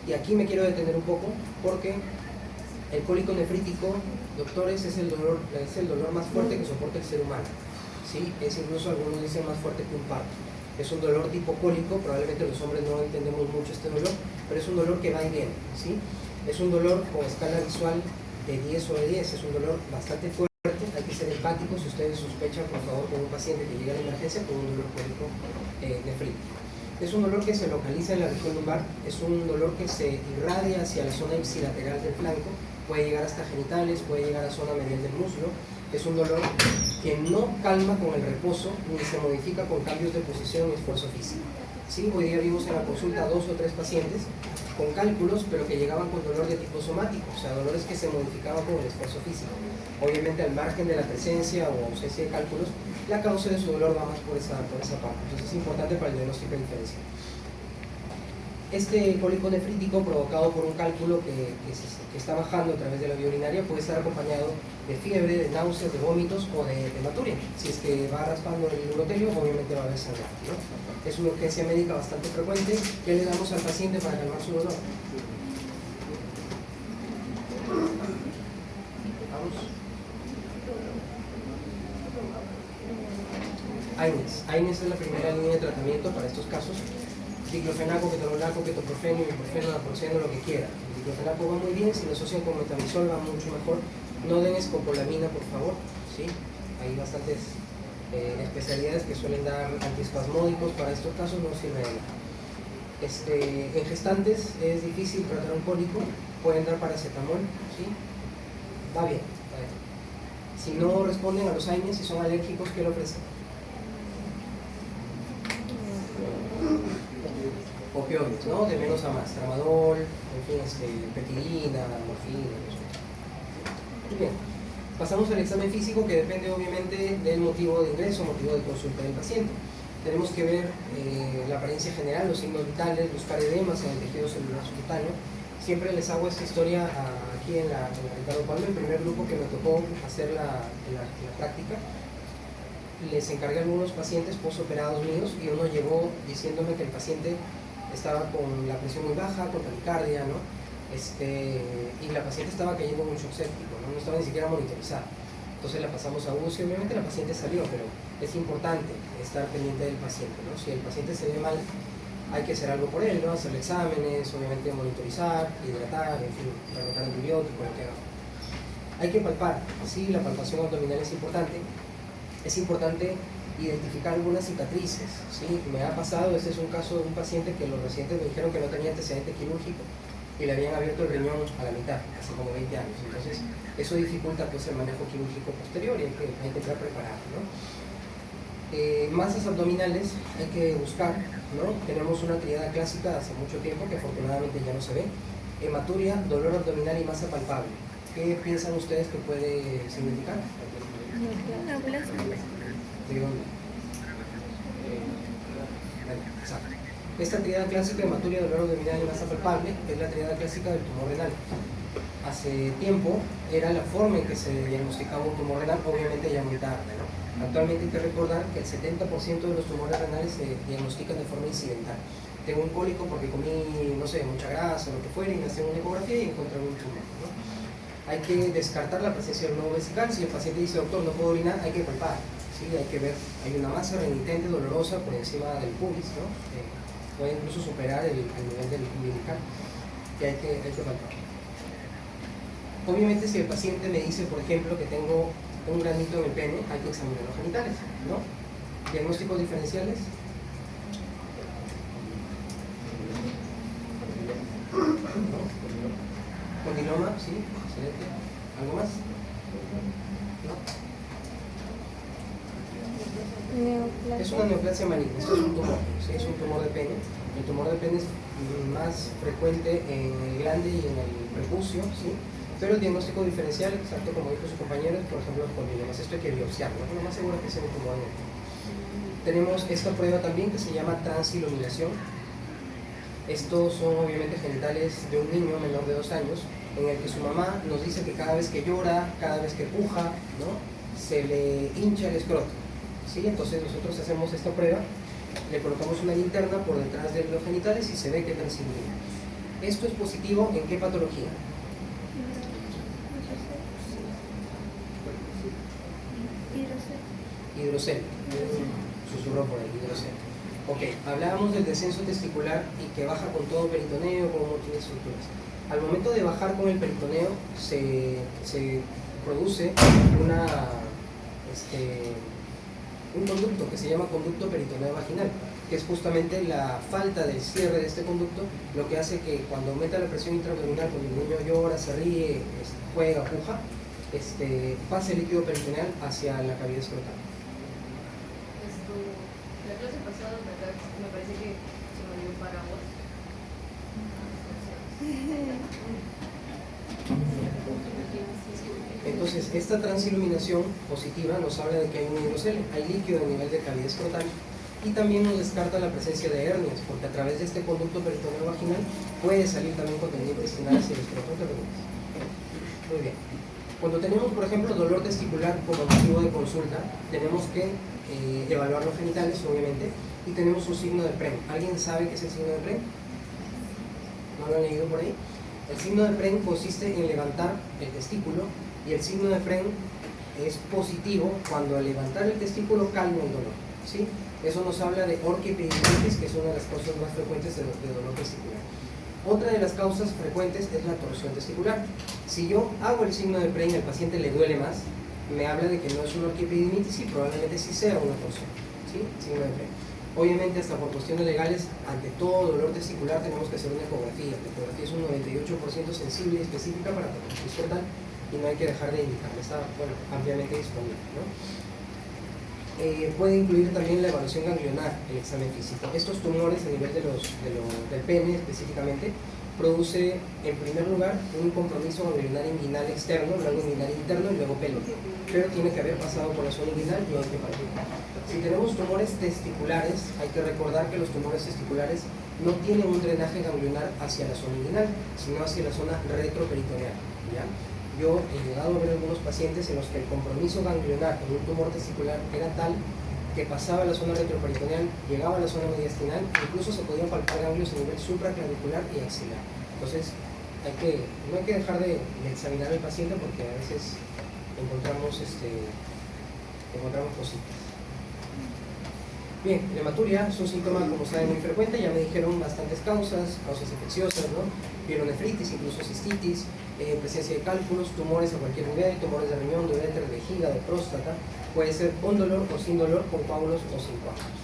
Y aquí me quiero detener un poco porque el cólico nefrítico, doctores, es el dolor más fuerte que soporta el ser humano, ¿sí? Es incluso, algunos dicen, más fuerte que un parto. Es un dolor tipo cólico, probablemente los hombres no entendemos mucho este dolor, pero es un dolor que va y viene, ¿sí? Es un dolor con escala visual de 10 sobre 10, es un dolor bastante fuerte. Hay que ser empáticos. Si ustedes sospechan, por favor, con un paciente que llega a la emergencia con un dolor cólico nefrítico. Es un dolor que se localiza en la región lumbar, es un dolor que se irradia hacia la zona ipsilateral del flanco, puede llegar hasta genitales, puede llegar a zona medial del muslo. Es un dolor que no calma con el reposo ni se modifica con cambios de posición y esfuerzo físico, ¿sí? Hoy día vimos en la consulta 2 o 3 pacientes con cálculos, pero que llegaban con dolor de tipo somático, o sea, dolores que se modificaban con el esfuerzo físico. Obviamente, al margen de la presencia o ausencia de cálculos, la causa de su dolor va más por esa parte. Entonces es importante para el diagnóstico diferencial. Este cólico nefrítico provocado por un cálculo que está bajando a través de la vía urinaria puede estar acompañado de fiebre, de náuseas, de vómitos o de hematuria. Si es que va raspando el urotelio, obviamente va a haber sangre, ¿no? Es una urgencia médica bastante frecuente. ¿Qué le damos al paciente para calmar su dolor? Vamos. AINES es la primera línea de tratamiento para estos casos. Diclofenaco, ketorolaco, ketoprofeno, ibuprofeno, naproxeno, lo que quiera. El diclofenaco va muy bien, si lo asocian con metamizol va mucho mejor. No den escopolamina, por favor, ¿sí? Hay bastantes especialidades que suelen dar antiespasmódicos. Para estos casos no sirve de nada. En gestantes es difícil tratar un cólico, pueden dar paracetamol, ¿sí? Va bien, va bien. Si no responden a los AINES, si son alérgicos, ¿qué le ofrecen? Opioides, ¿no? De menos a más, tramadol, en fin, petidina, morfina. Muy bien. Pasamos al examen físico, que depende obviamente del motivo de ingreso, motivo de consulta del paciente. Tenemos que ver la apariencia general, los signos vitales, buscar edemas en el tejido celular subcutáneo. Siempre les hago esta historia aquí en la Ricardo Palma, el primer grupo que me tocó hacer la práctica. Les encargué a algunos pacientes postoperados míos y uno llegó diciéndome que el paciente estaba con la presión muy baja, con taquicardia, ¿no? Y la paciente estaba cayendo en un shock séptico, ¿no? No estaba ni siquiera monitorizada. Entonces la pasamos a UCI, obviamente la paciente salió, pero es importante estar pendiente del paciente, ¿no? Si el paciente se ve mal, hay que hacer algo por él, ¿no? Hacerle exámenes, obviamente monitorizar, hidratar, en fin, rebotar antibióticos, lo que haga. Hay que palpar, ¿sí? La palpación abdominal es importante. Es importante identificar algunas cicatrices, ¿sí? Me ha pasado, este es un caso de un paciente que los residentes me dijeron que no tenía antecedente quirúrgico y le habían abierto el riñón a la mitad, hace como 20 años. Entonces, eso dificulta pues el manejo quirúrgico posterior y hay que estar preparado, ¿no? Masas abdominales hay que buscar, ¿no? Tenemos una triada clásica de hace mucho tiempo que afortunadamente ya no se ve: hematuria, dolor abdominal y masa palpable. ¿Qué piensan ustedes que puede significar? Una ablación. ¿De dónde? Exacto. Esta triada clásica, hematuria, dolor abdominal y masa palpable, es la triada clásica del tumor renal. Hace tiempo era la forma en que se diagnosticaba un tumor renal, obviamente ya muy tarde, ¿no? Actualmente hay que recordar que el 70% de los tumores renales se diagnostican de forma incidental. Tengo un cólico porque comí, no sé, mucha grasa, lo que fuera, y me hacen una ecografía y encuentran un tumor, ¿no? Hay que descartar la presencia del globo vesical. Si el paciente dice, doctor, no puedo orinar, hay que palpar, ¿sí? Hay que ver, hay una masa renitente dolorosa por encima del pubis, ¿no? Puede incluso superar el nivel del umbilical, que hay que palpar. Obviamente, si el paciente me dice, por ejemplo, que tengo un granito en el pene, hay que examinar los genitales, ¿no? Diagnósticos diferenciales. ¿No? Condiloma, sí, excelente. ¿Algo más? ¿No? Neoplasia. Es una neoplasia maligna, esto es un tumor, ¿sí? Es un tumor de pene. El tumor de pene es más frecuente en el glande y en el prepucio, ¿sí? Pero el diagnóstico diferencial, exacto como dijo su compañero, es, por ejemplo, los condilomas. Esto hay que biopsiarlo, lo más seguro es que sea un tumor en el pene. Tenemos esta prueba también que se llama transiluminación. Estos son obviamente genitales de un niño menor de 2 años, en el que su mamá nos dice que cada vez que llora, cada vez que puja, ¿no? Se le hincha el escroto, ¿sí? Entonces nosotros hacemos esta prueba, le colocamos una linterna por detrás de los genitales y se ve que transilumina. ¿Esto es positivo en qué patología? Hidrocele. Susurró por ahí, hidrocele. Ok, hablábamos del descenso testicular y que baja con todo peritoneo, con un montón de estructuras. Al momento de bajar con el peritoneo se produce un conducto que se llama conducto peritoneo vaginal, que es justamente la falta del cierre de este conducto, lo que hace que cuando aumenta la presión intraabdominal, cuando el niño llora, se ríe, juega, puja, pase el líquido peritoneal hacia la cavidad escrotal. La clase pasada me parece que se me dio un paraguas. Entonces, esta transiluminación positiva nos habla de que hay un hidrocele, hay líquido a nivel de cavidad escrotal, y también nos descarta la presencia de hernias, porque a través de este conducto peritoneo vaginal puede salir también contenido intestinal hacia el escroto. Muy bien. Cuando tenemos, por ejemplo, dolor testicular como motivo de consulta, tenemos que evaluar los genitales, obviamente, y tenemos un signo de Prem. ¿Alguien sabe qué es el signo de Prem? ¿No lo han leído por ahí? El signo de Prem consiste en levantar el testículo, y el signo de Prem es positivo cuando al levantar el testículo calma el dolor, ¿sí? Eso nos habla de orquiepididimitis, que es una de las causas más frecuentes de dolor testicular. Otra de las causas frecuentes es la torsión testicular. Si yo hago el signo de Prem y al paciente le duele más, me habla de que no es una orquiepididimitis y probablemente sí sea una torsión, ¿sí? Signo de Prem. Obviamente, hasta por cuestiones legales, ante todo dolor testicular tenemos que hacer una ecografía. La ecografía es un 98% sensible y específica para patología escrotal y no hay que dejar de indicarla, está ampliamente disponible, ¿no? Puede incluir también la evaluación ganglionar, el examen físico. Estos tumores a nivel del pene específicamente produce en primer lugar un compromiso ganglionar inguinal externo, luego inguinal interno y luego pelo, pero tiene que haber pasado por la zona inguinal y hay que palpar. Si tenemos tumores testiculares, hay que recordar que los tumores testiculares no tienen un drenaje ganglionar hacia la zona inguinal, sino hacia la zona retroperitoneal, ¿ya? Yo he llegado a ver algunos pacientes en los que el compromiso ganglionar en un tumor testicular era tal que pasaba la zona retroperitoneal, llegaba a la zona mediastinal, incluso se podían palpar ganglios a nivel supraclavicular y axilar. Entonces, no hay que dejar de examinar al paciente porque a veces encontramos cositas. Bien, la hematuria es un síntoma, como saben, muy frecuente. Ya me dijeron bastantes causas infecciosas, ¿no? Pielonefritis, incluso cistitis, presencia de cálculos, tumores a cualquier nivel, tumores de riñón, de uretra, de vejiga, de próstata. Puede ser con dolor o sin dolor, con coágulos o sin coágulos.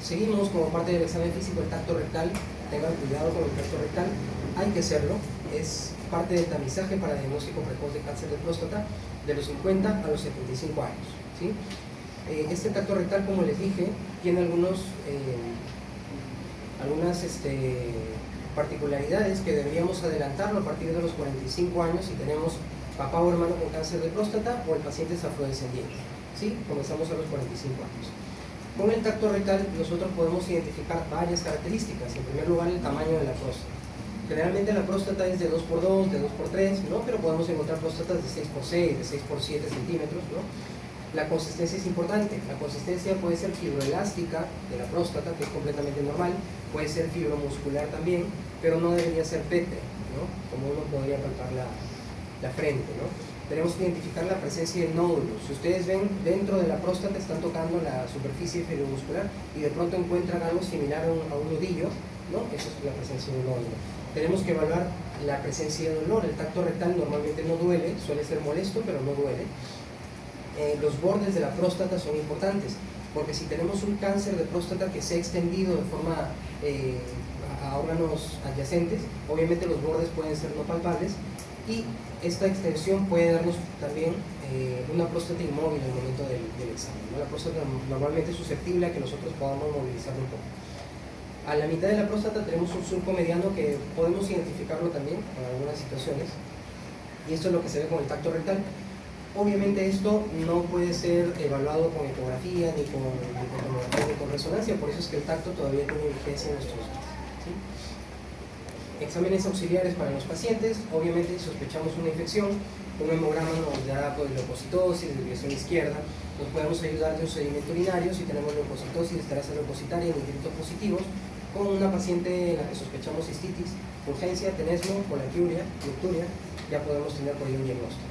Seguimos como parte del examen físico el tacto rectal. Tengan cuidado con el tacto rectal, hay que hacerlo. Es parte del tamizaje para diagnóstico precoz de cáncer de próstata de los 50 a los 75 años, ¿sí? Este tacto rectal, como les dije, tiene algunas particularidades que deberíamos adelantarlo a partir de los 45 años si tenemos papá o hermano con cáncer de próstata o el paciente es afrodescendiente, ¿sí? Comenzamos a los 45 años. Con el tacto rectal nosotros podemos identificar varias características. En primer lugar, el tamaño de la próstata. Generalmente la próstata es de 2x2, de 2x3, ¿no? Pero podemos encontrar próstatas de 6x6, de 6x7 centímetros, ¿no? La consistencia es importante. La consistencia puede ser fibroelástica de la próstata, que es completamente normal, puede ser fibromuscular también, pero no debería ser pétrea, ¿no? Como uno podría palpar la frente, ¿no? tenemos que identificar la presencia de nódulos. Si ustedes ven, dentro de la próstata están tocando la superficie inferiormuscular y de pronto encuentran algo similar a un nudillo, ¿no? Eso es la presencia de un nódulo. Tenemos que evaluar la presencia de dolor. El tacto rectal normalmente no duele, suele ser molesto, pero no duele. Los bordes de la próstata son importantes, porque si tenemos un cáncer de próstata que se ha extendido de forma a órganos adyacentes, obviamente los bordes pueden ser no palpables, y esta extensión puede darnos también una próstata inmóvil en el momento del examen, ¿no? La próstata normalmente es susceptible a que nosotros podamos movilizarlo un poco. A la mitad de la próstata tenemos un surco mediano que podemos identificarlo también en algunas situaciones, y esto es lo que se ve con el tacto rectal. Obviamente esto no puede ser evaluado con ecografía, ni con tomografía, ni con resonancia, por eso es que el tacto todavía tiene vigencia en nuestros días, ¿sí? Exámenes auxiliares para los pacientes. Obviamente si sospechamos una infección, un hemograma nos dará pues, leucocitosis, desviación izquierda, nos podemos ayudar de un sedimento urinario. Si tenemos leucocitosis, esterasa leucocitaria y nitritos positivos. Con una paciente en la que sospechamos cistitis, urgencia, tenesmo, colaquiuria, lucturia, ya podemos tener por ahí un diagnóstico.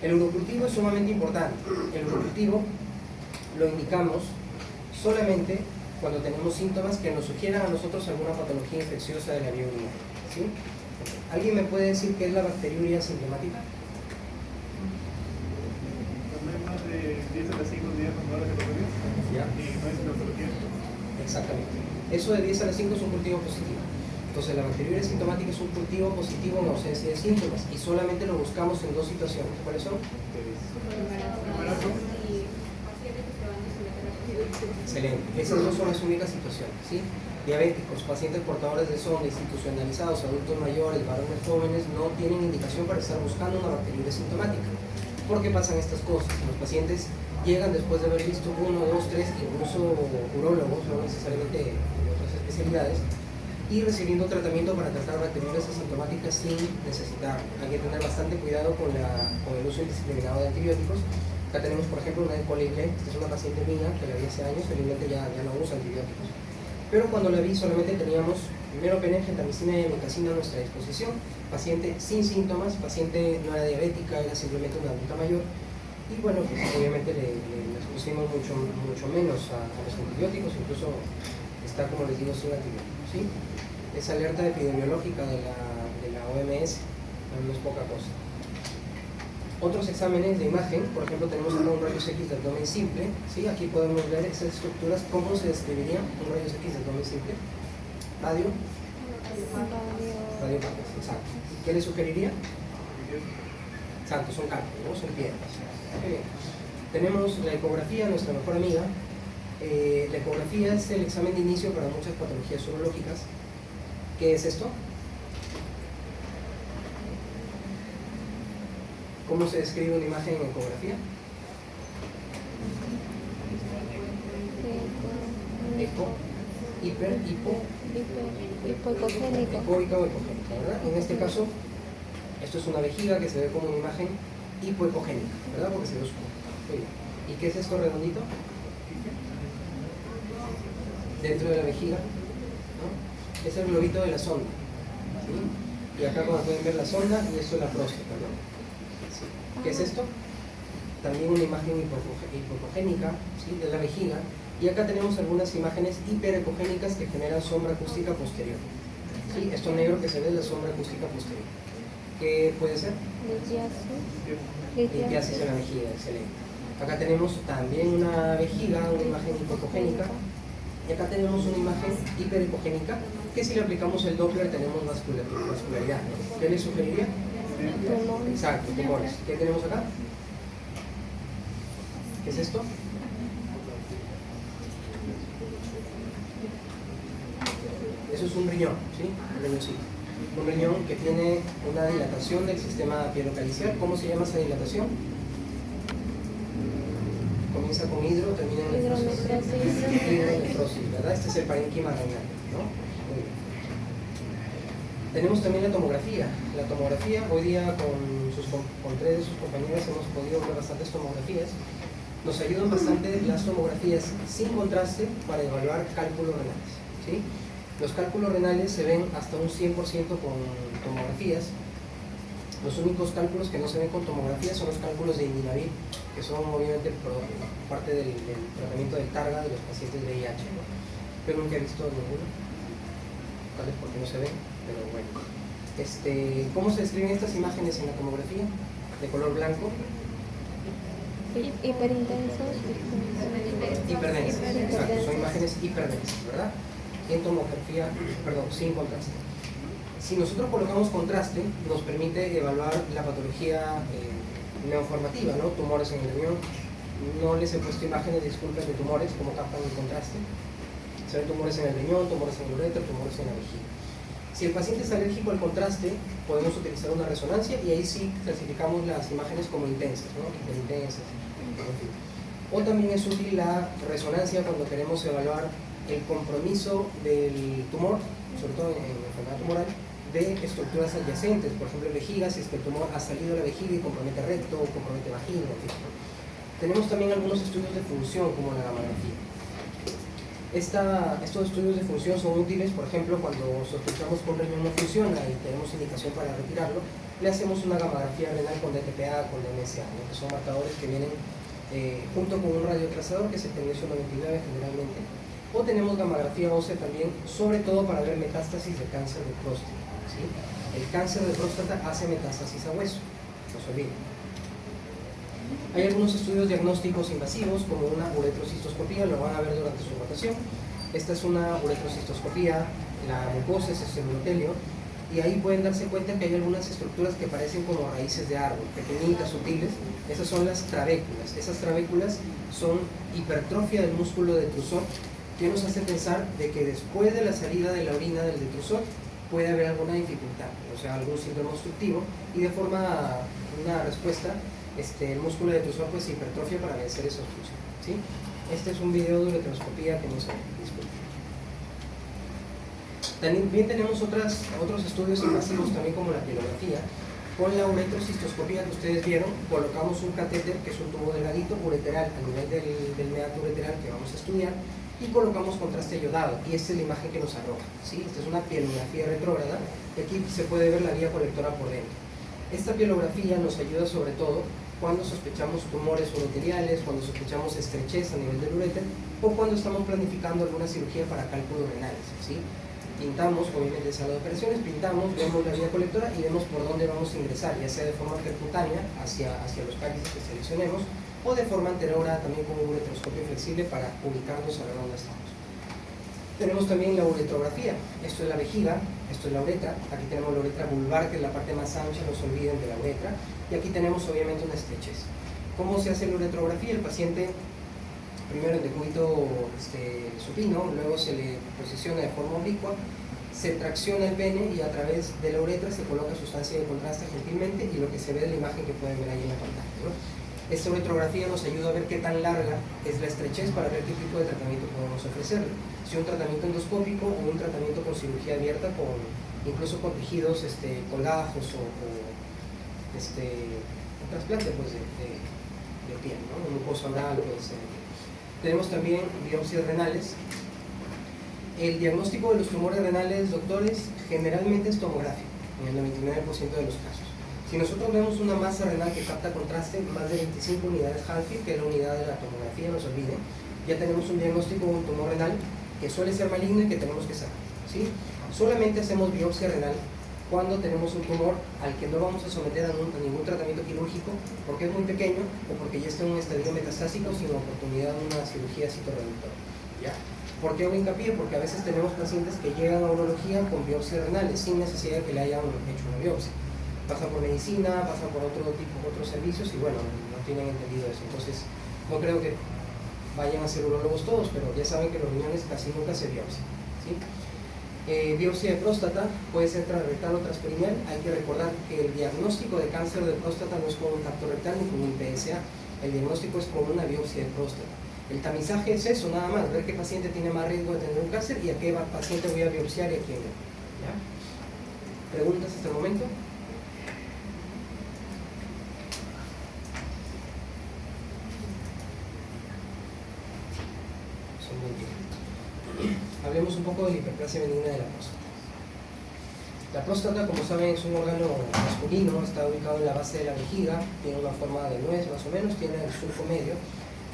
El urocultivo es sumamente importante. El urocultivo lo indicamos solamente cuando tenemos síntomas que nos sugieran a nosotros alguna patología infecciosa de la vía urinaria, ¿sí? ¿Alguien me puede decir qué es la bacteriuria sintomática? Tomé más de 10 a las 5 días con todas las categorías ¿Ya? y no es patología. Exactamente. Eso de 10 a las 5 es un cultivo positivo. Entonces la bacteriuria sintomática es un cultivo positivo en ausencia de síntomas y solamente lo buscamos en dos situaciones. ¿Cuáles son? Embarazo. Excelente. Esas dos son las únicas situaciones, ¿sí? Diabéticos, pacientes portadores de sonda, institucionalizados, adultos mayores, varones jóvenes, no tienen indicación para estar buscando una bacteriuria sintomática. ¿Por qué pasan estas cosas? Los pacientes llegan después de haber visto 1, 2, 3, incluso urólogos, no necesariamente de otras especialidades, y recibiendo tratamiento para tratar bacteriurias asintomáticas sin necesitar. Hay que tener bastante cuidado con el uso indiscriminado de antibióticos. Acá tenemos, por ejemplo, una de Coligle, que es una paciente mía que la vi hace años, felizmente ya no usa antibióticos. Pero cuando la vi solamente teníamos meropenem, gentamicina y amikacina a nuestra disposición. Paciente sin síntomas, paciente no era diabética, era simplemente una adulta mayor. Y bueno, pues obviamente le expusimos mucho menos a los antibióticos, incluso está, como les digo, sin antibióticos, ¿sí? Es alerta epidemiológica de la OMS, no es poca cosa. Otros exámenes de imagen, por ejemplo, tenemos acá un rayos X de abdomen simple, ¿sí? Aquí podemos ver esas estructuras, ¿cómo se describiría un rayos X de abdomen simple? Radio. Radio, exacto. ¿Qué le sugeriría? Exacto, son cálculos, ¿no? Son piedras. Muy bien. Tenemos la ecografía, nuestra mejor amiga. La ecografía es el examen de inicio para muchas patologías urológicas. ¿Qué es esto? ¿Cómo se describe una imagen en ecografía? Eco, hiper, hipoecogénico. Ecoica o ecogénica, ¿verdad? En este caso, esto es una vejiga que se ve como una imagen hipoecogénica, ¿verdad? Porque se ve oscuro. Muy bien. ¿Y qué es esto redondito? Dentro de la vejiga, ¿no? Es el globito de la sonda, ¿sí? Y acá como pueden ver la sonda y esto es la próstata, ¿no? ¿Sí? ¿Qué es esto? También una imagen hipocogénica, ¿sí? De la vejiga. Y acá tenemos algunas imágenes hiperecogénicas que generan sombra acústica posterior, ¿sí? Esto negro que se ve es la sombra acústica posterior. ¿Qué puede ser? Litiasis en la vejiga, excelente. Acá tenemos también una vejiga, una imagen hipocogénica. Y acá tenemos una imagen hiperecogénica que si le aplicamos el Doppler tenemos vascularidad, ¿no? ¿Qué le sugeriría? Exacto, tumores. ¿Qué tenemos acá? ¿Qué es esto? Eso es un riñón, ¿sí? Un riñoncito. Un riñón que tiene una dilatación del sistema pielocaliciar. ¿Cómo se llama esa dilatación? Comienza con hidro, termina en hidronefrosis, ¿verdad? Este es el parénquima renal, ¿no? Muy bien. Tenemos también la tomografía. La tomografía, hoy día con 3 de sus compañeras hemos podido ver bastantes tomografías. Nos ayudan bastante las tomografías sin contraste para evaluar cálculos renales, ¿sí? Los cálculos renales se ven hasta un 100% con tomografías. Los únicos cálculos que no se ven con tomografía son los cálculos de indinavir, que son obviamente parte del tratamiento del targa de los pacientes de VIH, ¿no? Pero nunca he visto ninguno, tal vez porque no se ven, pero bueno. ¿Cómo se describen estas imágenes en la tomografía? De color blanco. Hiperintensos. Hiperdensas, exacto, son imágenes hiperdensas, ¿verdad? En tomografía, perdón, sin contraste. Si nosotros colocamos contraste, nos permite evaluar la patología neoformativa, ¿no? Tumores en el riñón. No les he puesto imágenes, disculpen, de tumores, como captan el contraste. Se ven tumores en el riñón, tumores en el uretra, tumores en la vejiga. Si el paciente es alérgico al contraste, podemos utilizar una resonancia y ahí sí clasificamos las imágenes como intensas, ¿no? Intensas, en fin. O también es útil la resonancia cuando queremos evaluar el compromiso del tumor, sobre todo en enfermedad tumoral, de estructuras adyacentes, por ejemplo vejiga, si es que el tumor ha salido de la vejiga y compromete recto o compromete vagina, en fin. Tenemos también algunos estudios de función como la gamografía. Estos estudios de función son útiles, por ejemplo, cuando sospechamos que un riñón no funciona y tenemos indicación para retirarlo, le hacemos una gamografía renal con DTPA, con DMSA, ¿no? Que son marcadores que vienen junto con un radiotrazador, que es el tecnesio 99 generalmente, o tenemos gamografía ósea también, sobre todo para ver metástasis de cáncer de próstata, ¿sí? El cáncer de próstata hace metástasis a hueso, no se olviden. Hay algunos estudios diagnósticos invasivos, como una uretrocistoscopía, lo van a ver durante su rotación. Esta es una uretrocistoscopía, la mucosa es el urotelio, y ahí pueden darse cuenta que hay algunas estructuras que parecen como raíces de árbol, pequeñitas, sutiles. Esas son las trabéculas. Esas trabéculas son hipertrofia del músculo detrusor, que nos hace pensar de que después de la salida de la orina del detrusor puede haber alguna dificultad, o sea, algún síndrome obstructivo, y de forma, una respuesta, el músculo detrusor pues se hipertrofia para vencer esa obstrucción, ¿sí? Este es un video de uretroscopía que no se disculpe. También tenemos otros estudios invasivos también como la pielografía. Con la uretrocistoscopía que ustedes vieron, colocamos un catéter, que es un tubo delgadito, ureteral, a nivel del meato ureteral que vamos a estudiar, y colocamos contraste iodado, y esta es la imagen que nos arroja, ¿sí? Esta es una pielografía retrógrada, y aquí se puede ver la vía colectora por dentro. Esta pielografía nos ayuda sobre todo cuando sospechamos tumores uroteriales, cuando sospechamos estrechez a nivel del uréter, o cuando estamos planificando alguna cirugía para cálculos renales, ¿sí? Pintamos, obviamente en sala de operaciones, pintamos, vemos la vía colectora y vemos por dónde vamos a ingresar, ya sea de forma percutánea hacia los cálices que seleccionemos, o de forma anterior también con un uretroscopio flexible para ubicarnos a ver dónde estamos. Tenemos también la uretrografía. Esto es la vejiga, esto es la uretra. Aquí tenemos la uretra vulvar, que es la parte más ancha, no se olviden de la uretra. Y aquí tenemos obviamente una estrechez. ¿Cómo se hace la uretrografía? El paciente, primero en decúbito supino, luego se le posiciona de forma oblicua, se tracciona el pene y a través de la uretra se coloca sustancia de contraste gentilmente, y lo que se ve de la imagen que pueden ver ahí en la pantalla, ¿no? Esta uretrografía nos ayuda a ver qué tan larga es la estrechez para ver qué tipo de tratamiento podemos ofrecerle. Si un tratamiento endoscópico o un tratamiento con cirugía abierta, incluso con tejidos colgajos o trasplante pues, de piel, ¿no? Mucosa oral, pues, tenemos también biopsias renales. El diagnóstico de los tumores renales, doctores, generalmente es tomográfico, en el 99% de los casos. Si nosotros vemos una masa renal que capta contraste, más de 25 unidades Hadfield, que es la unidad de la tomografía, no se olviden, ya tenemos un diagnóstico de un tumor renal que suele ser maligno y que tenemos que sacar, ¿sí? Solamente hacemos biopsia renal cuando tenemos un tumor al que no vamos a someter a ningún tratamiento quirúrgico, porque es muy pequeño o porque ya está en un estadio metastásico sin oportunidad de una cirugía citorreductora, ¿ya? ¿Por qué hago hincapié? Porque a veces tenemos pacientes que llegan a urología con biopsias renales sin necesidad de que le hayan hecho una biopsia. Pasan por medicina, pasan por otros servicios y bueno, no tienen entendido eso. Entonces, no creo que vayan a ser urólogos todos, pero ya saben que los riñones casi nunca se biopsian, ¿sí? Biopsia de próstata puede ser transrectal o transperineal. Hay que recordar que el diagnóstico de cáncer de próstata no es con un tacto rectal ni con un PSA. El diagnóstico es con una biopsia de próstata. El tamizaje es eso, nada más, ver qué paciente tiene más riesgo de tener un cáncer y a qué paciente voy a biopsiar y a quién no, ¿ya? ¿Preguntas hasta el momento? Hablemos un poco de la hiperplasia benigna de la próstata. La próstata, como saben, es un órgano masculino, está ubicado en la base de la vejiga, tiene una forma de nuez más o menos, tiene el surco medio,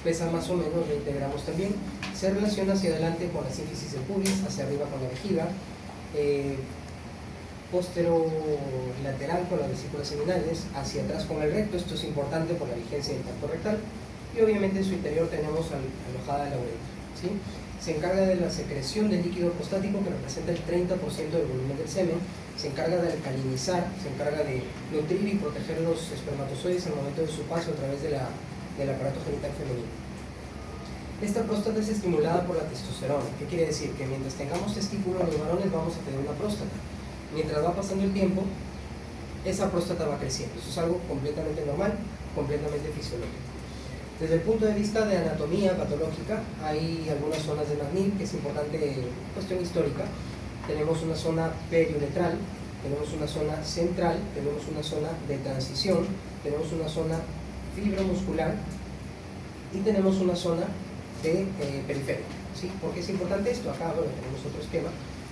pesa más o menos 20 gramos también, se relaciona hacia adelante con la sínfisis del pubis, hacia arriba con la vejiga, posterolateral con las vesículas seminales, hacia atrás con el recto, esto es importante por la vigencia del tacto rectal, y obviamente en su interior tenemos alojada la uretra, ¿sí? Se encarga de la secreción del líquido prostático, que representa el 30% del volumen del semen, se encarga de alcalinizar, se encarga de nutrir y proteger los espermatozoides al momento de su paso a través del aparato genital femenino. Esta próstata es estimulada por la testosterona. ¿Qué quiere decir? Que mientras tengamos testículos los varones vamos a tener una próstata. Mientras va pasando el tiempo, esa próstata va creciendo. Eso es algo completamente normal, completamente fisiológico. Desde el punto de vista de anatomía patológica, hay algunas zonas de McNeil, que es importante cuestión histórica. Tenemos una zona periuretral, tenemos una zona central, tenemos una zona de transición, tenemos una zona fibromuscular y tenemos una zona de periférica, ¿sí? ¿Por qué es importante esto? Acá, bueno, tenemos otro esquema,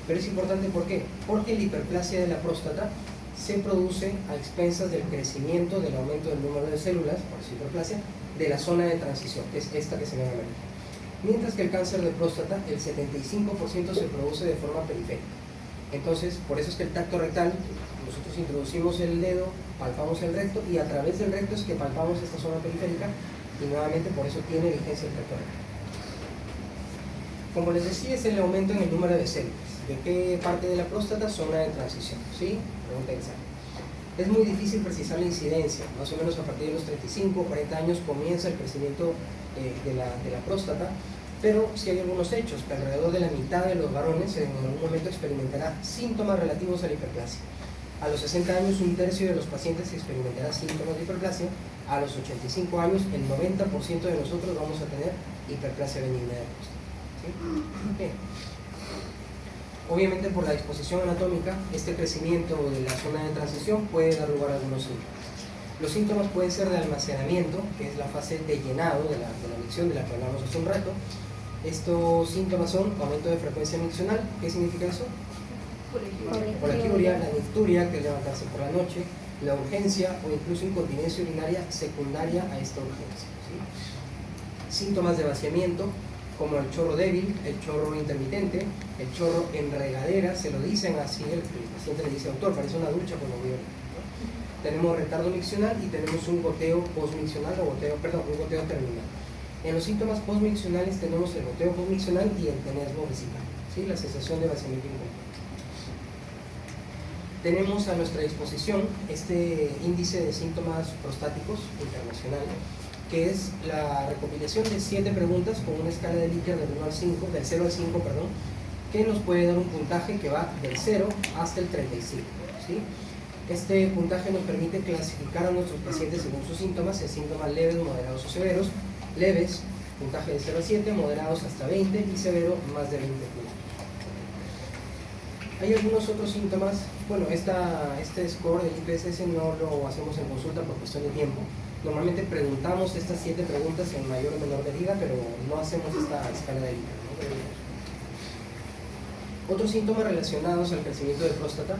pero es importante ¿por qué? Porque la hiperplasia de la próstata se produce a expensas del crecimiento, del aumento del número de células, por su hiperplasia, de la zona de transición, que es esta que se ve en amarillo. Mientras que el cáncer de próstata, el 75% se produce de forma periférica. Entonces, por eso es que el tacto rectal, nosotros introducimos el dedo, palpamos el recto, y a través del recto es que palpamos esta zona periférica, y nuevamente por eso tiene vigencia el tacto rectal. Como les decía, es el aumento en el número de células. ¿De qué parte de la próstata? Zona de transición, ¿sí? Pregunta examen. Es muy difícil precisar la incidencia, más o menos a partir de los 35 o 40 años comienza el crecimiento de la próstata, pero sí hay algunos hechos, que alrededor de la mitad de los varones en algún momento experimentará síntomas relativos a la hiperplasia. A los 60 años, un tercio de los pacientes experimentará síntomas de hiperplasia. A los 85 años, el 90% de nosotros vamos a tener hiperplasia benigna de próstata, ¿sí? Bien. Obviamente por la disposición anatómica, este crecimiento de la zona de transición puede dar lugar a algunos síntomas. Los síntomas pueden ser de almacenamiento, que es la fase de llenado de la micción de la que hablamos hace un rato. Estos síntomas son aumento de frecuencia miccional. ¿Qué significa eso? Poliquiuria, la nicturia, que es levantarse por la noche, la urgencia o incluso incontinencia urinaria secundaria a esta urgencia, ¿sí? Síntomas de vaciamiento, como el chorro débil, el chorro intermitente, el chorro en regadera, se lo dicen así, el paciente le dice, doctor, parece una ducha cuando voy a... Tenemos retardo miccional y tenemos un goteo postmiccional un goteo terminal. En los síntomas postmiccionales tenemos el goteo postmiccional y el tenesmo vesical, ¿sí? La sensación de vaciamiento incompleto. Tenemos a nuestra disposición este índice de síntomas prostáticos internacional, que es la recopilación de 7 preguntas con una escala de Likert del 0 al 5, que nos puede dar un puntaje que va del 0 hasta el 35, ¿sí? Este puntaje nos permite clasificar a nuestros pacientes según sus síntomas, en síntomas leves, moderados o severos. Leves, puntaje de 0 a 7, moderados hasta 20 y severo más de 20 puntos. Hay algunos otros síntomas, bueno, este score del IPSS no lo hacemos en consulta por cuestión de tiempo. Normalmente preguntamos estas 7 preguntas en mayor o menor medida, pero no hacemos esta escala de Likert, ¿no? Otros síntomas relacionados al crecimiento de próstata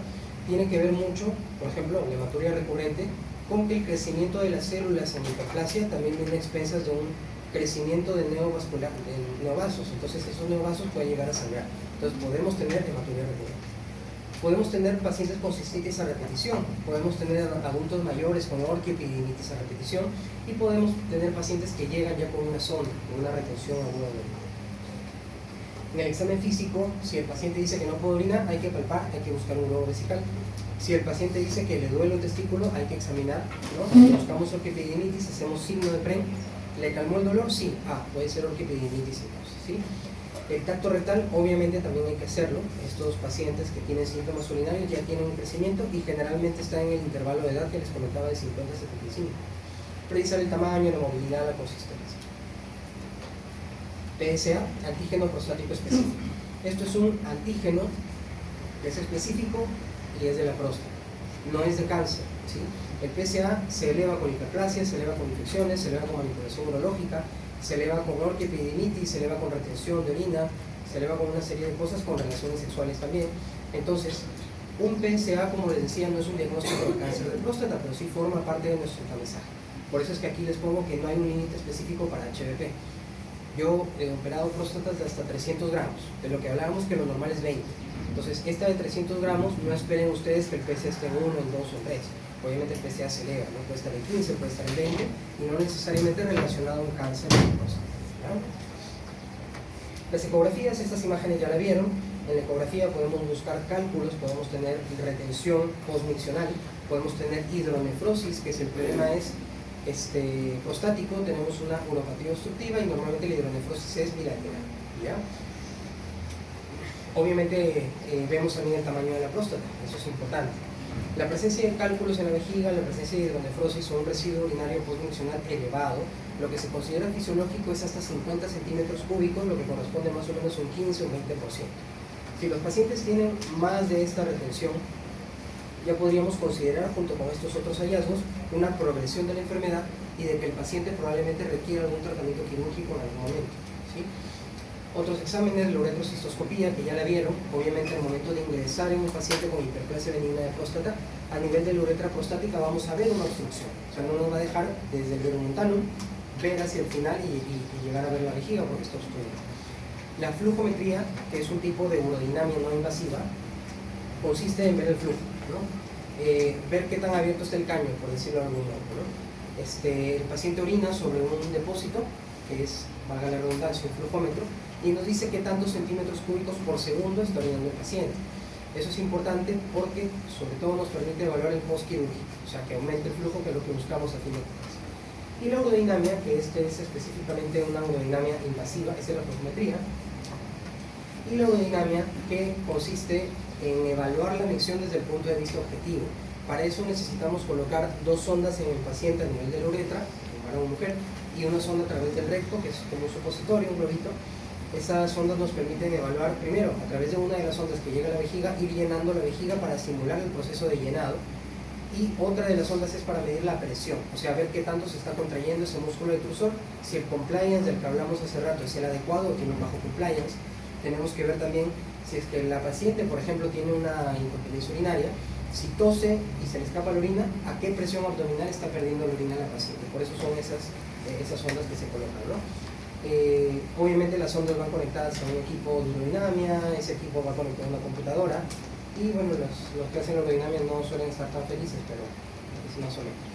tienen que ver mucho, por ejemplo, la hematuria recurrente, con que el crecimiento de las células en hiperplasia también viene a expensas de un crecimiento de neovascular, de neovasos. Entonces esos neovasos pueden llegar a sangrar. Entonces podemos tener hematuria recurrente. Podemos tener pacientes con cistitis a repetición, podemos tener adultos mayores con orquiepididimitis a repetición y podemos tener pacientes que llegan ya con una sonda, con una retención aguda de orina. En el examen físico, si el paciente dice que no puede orinar, hay que palpar, hay que buscar un globo vesical. Si el paciente dice que le duele un testículo, hay que examinar, ¿no? Buscamos orquiepididimitis, hacemos signo de PREM. ¿Le calmó el dolor? Sí. Puede ser orquiepididimitis entonces, ¿sí? El tacto rectal obviamente también hay que hacerlo. Estos pacientes que tienen síntomas urinarios ya tienen un crecimiento y generalmente están en el intervalo de edad que les comentaba de 50 a 75. Precisar el tamaño, la movilidad, la consistencia. PSA, antígeno prostático específico. Esto es un antígeno que es específico y es de la próstata, no es de cáncer, ¿sí? El PSA se eleva con hiperplasia, se eleva con infecciones, se eleva con manipulación urológica, se eleva con orquiepididimitis, se eleva con retención de orina, se eleva con una serie de cosas, con relaciones sexuales también. Entonces, Un PSA, como les decía, no es un diagnóstico de cáncer de próstata, pero sí forma parte de nuestro tamizaje. Por eso es que aquí les pongo que no hay un límite específico para HBP. Yo he operado próstatas de hasta 300 gramos, de lo que hablábamos que lo normal es 20. Entonces, esta de 300 gramos, no esperen ustedes que el PSA esté en 1, en 2 o 3. Obviamente el PSA se eleva, ¿no? Puede estar en 15, puede estar en 20, y no necesariamente relacionado a un cáncer de próstata, ¿no? Las ecografías, estas imágenes ya la vieron. En la ecografía podemos buscar cálculos, podemos tener retención postmiccional, podemos tener hidronefrosis, que si el problema es prostático, tenemos una uropatía obstructiva y normalmente la hidronefrosis es bilateral, ¿ya? Obviamente vemos también el tamaño de la próstata, eso es importante. La presencia de cálculos en la vejiga, la presencia de hidronefrosis o un residuo urinario postmiccional elevado, lo que se considera fisiológico es hasta 50 centímetros cúbicos, lo que corresponde más o menos a un 15 o 20%. Si los pacientes tienen más de esta retención, ya podríamos considerar, junto con estos otros hallazgos, una progresión de la enfermedad y de que el paciente probablemente requiera algún tratamiento quirúrgico en algún momento, ¿sí? Otros exámenes, la uretrocistoscopía, que ya la vieron, obviamente al momento de ingresar en un paciente con hiperplasia benigna de próstata, a nivel de la uretra prostática vamos a ver una obstrucción, o sea, no nos va a dejar desde el verumontanum ver hacia el final y llegar a ver la vejiga porque está obstruida. La flujometría, que es un tipo de urodinamia no invasiva, consiste en ver el flujo, ¿no? Ver qué tan abierto está el caño, por decirlo de algún modo, ¿no? El paciente orina sobre un depósito, que es, valga la redundancia, un flujómetro, y nos dice qué tantos centímetros cúbicos por segundo está orinando el paciente. Eso es importante porque, sobre todo, nos permite evaluar el postquirúrgico, o sea, que aumente el flujo, que es lo que buscamos a fin de cuentas. Y la urodinamia, que es específicamente una urodinamia invasiva, esa es la flujometría. Y la urodinamia, que consiste en evaluar la micción desde el punto de vista objetivo. Para eso necesitamos colocar dos sondas en el paciente a nivel de la uretra, en varón o mujer, y una sonda a través del recto, que es como un supositorio, un globito. Esas sondas nos permiten evaluar, primero, a través de una de las sondas que llega a la vejiga, ir llenando la vejiga para simular el proceso de llenado. Y otra de las sondas es para medir la presión, o sea, ver qué tanto se está contrayendo ese músculo detrusor, si el compliance del que hablamos hace rato es el adecuado o tiene un bajo compliance. Tenemos que ver también si es que la paciente, por ejemplo, tiene una incontinencia urinaria, si tose y se le escapa la orina, a qué presión abdominal está perdiendo la orina la paciente. Por eso son esas sondas que se colocan, ¿no? Obviamente las sondas van conectadas a un equipo de urodinamia, ese equipo va conectado a una computadora, y bueno, los que hacen urodinamia no suelen estar tan felices, pero es más o menos.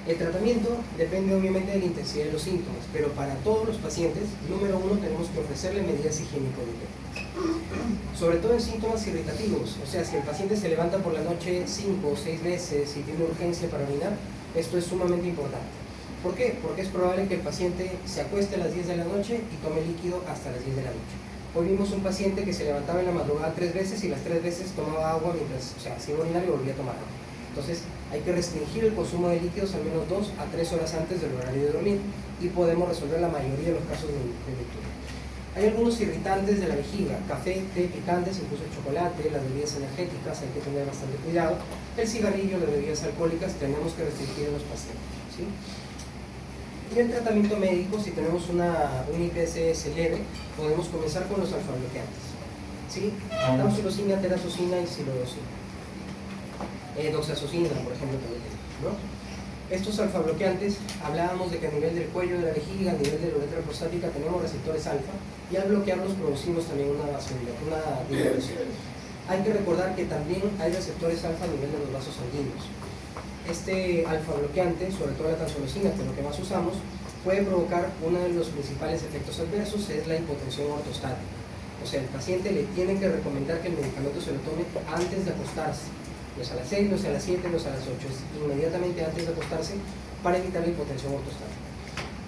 El tratamiento depende obviamente de la intensidad de los síntomas, pero para todos los pacientes, número uno, tenemos que ofrecerle medidas higiénico-dietéticas. Sobre todo en síntomas irritativos, o sea, si el paciente se levanta por la noche 5 o 6 veces y tiene urgencia para orinar, esto es sumamente importante. ¿Por qué? Porque es probable que el paciente se acueste a las 10 de la noche y tome líquido hasta las 10 de la noche. Hoy vimos un paciente que se levantaba en la madrugada 3 veces y las 3 veces tomaba agua mientras, o sea, hacía orinar y volvía a tomar agua. Entonces, hay que restringir el consumo de líquidos al menos 2 a 3 horas antes del horario de dormir y podemos resolver la mayoría de los casos de lectura. Hay algunos irritantes de la vejiga, café, té, picantes, incluso el chocolate, las bebidas energéticas, hay que tener bastante cuidado. El cigarrillo, las bebidas alcohólicas, tenemos que restringir en los pacientes, ¿sí? Y el tratamiento médico, si tenemos un IPSS leve, podemos comenzar con los alfa-bloqueantes, ¿sí? Tamsulosina, terazosina y silodosina. Doxazosina, por ejemplo, también, ¿no? Estos alfa-bloqueantes, hablábamos de que a nivel del cuello de la vejiga, a nivel de la uretra prostática, tenemos receptores alfa, y al bloquearlos producimos también una dilatación. Hay que recordar que también hay receptores alfa a nivel de los vasos sanguíneos. Este alfa-bloqueante, sobre todo la tamsulosina, que es lo que más usamos, puede provocar uno de los principales efectos adversos, es la hipotensión ortostática. O sea, el paciente le tiene que recomendar que el medicamento se lo tome antes de acostarse. No es a las 6, no es a las 7, no es a las 8, es inmediatamente antes de acostarse para evitar la hipotensión ortostática.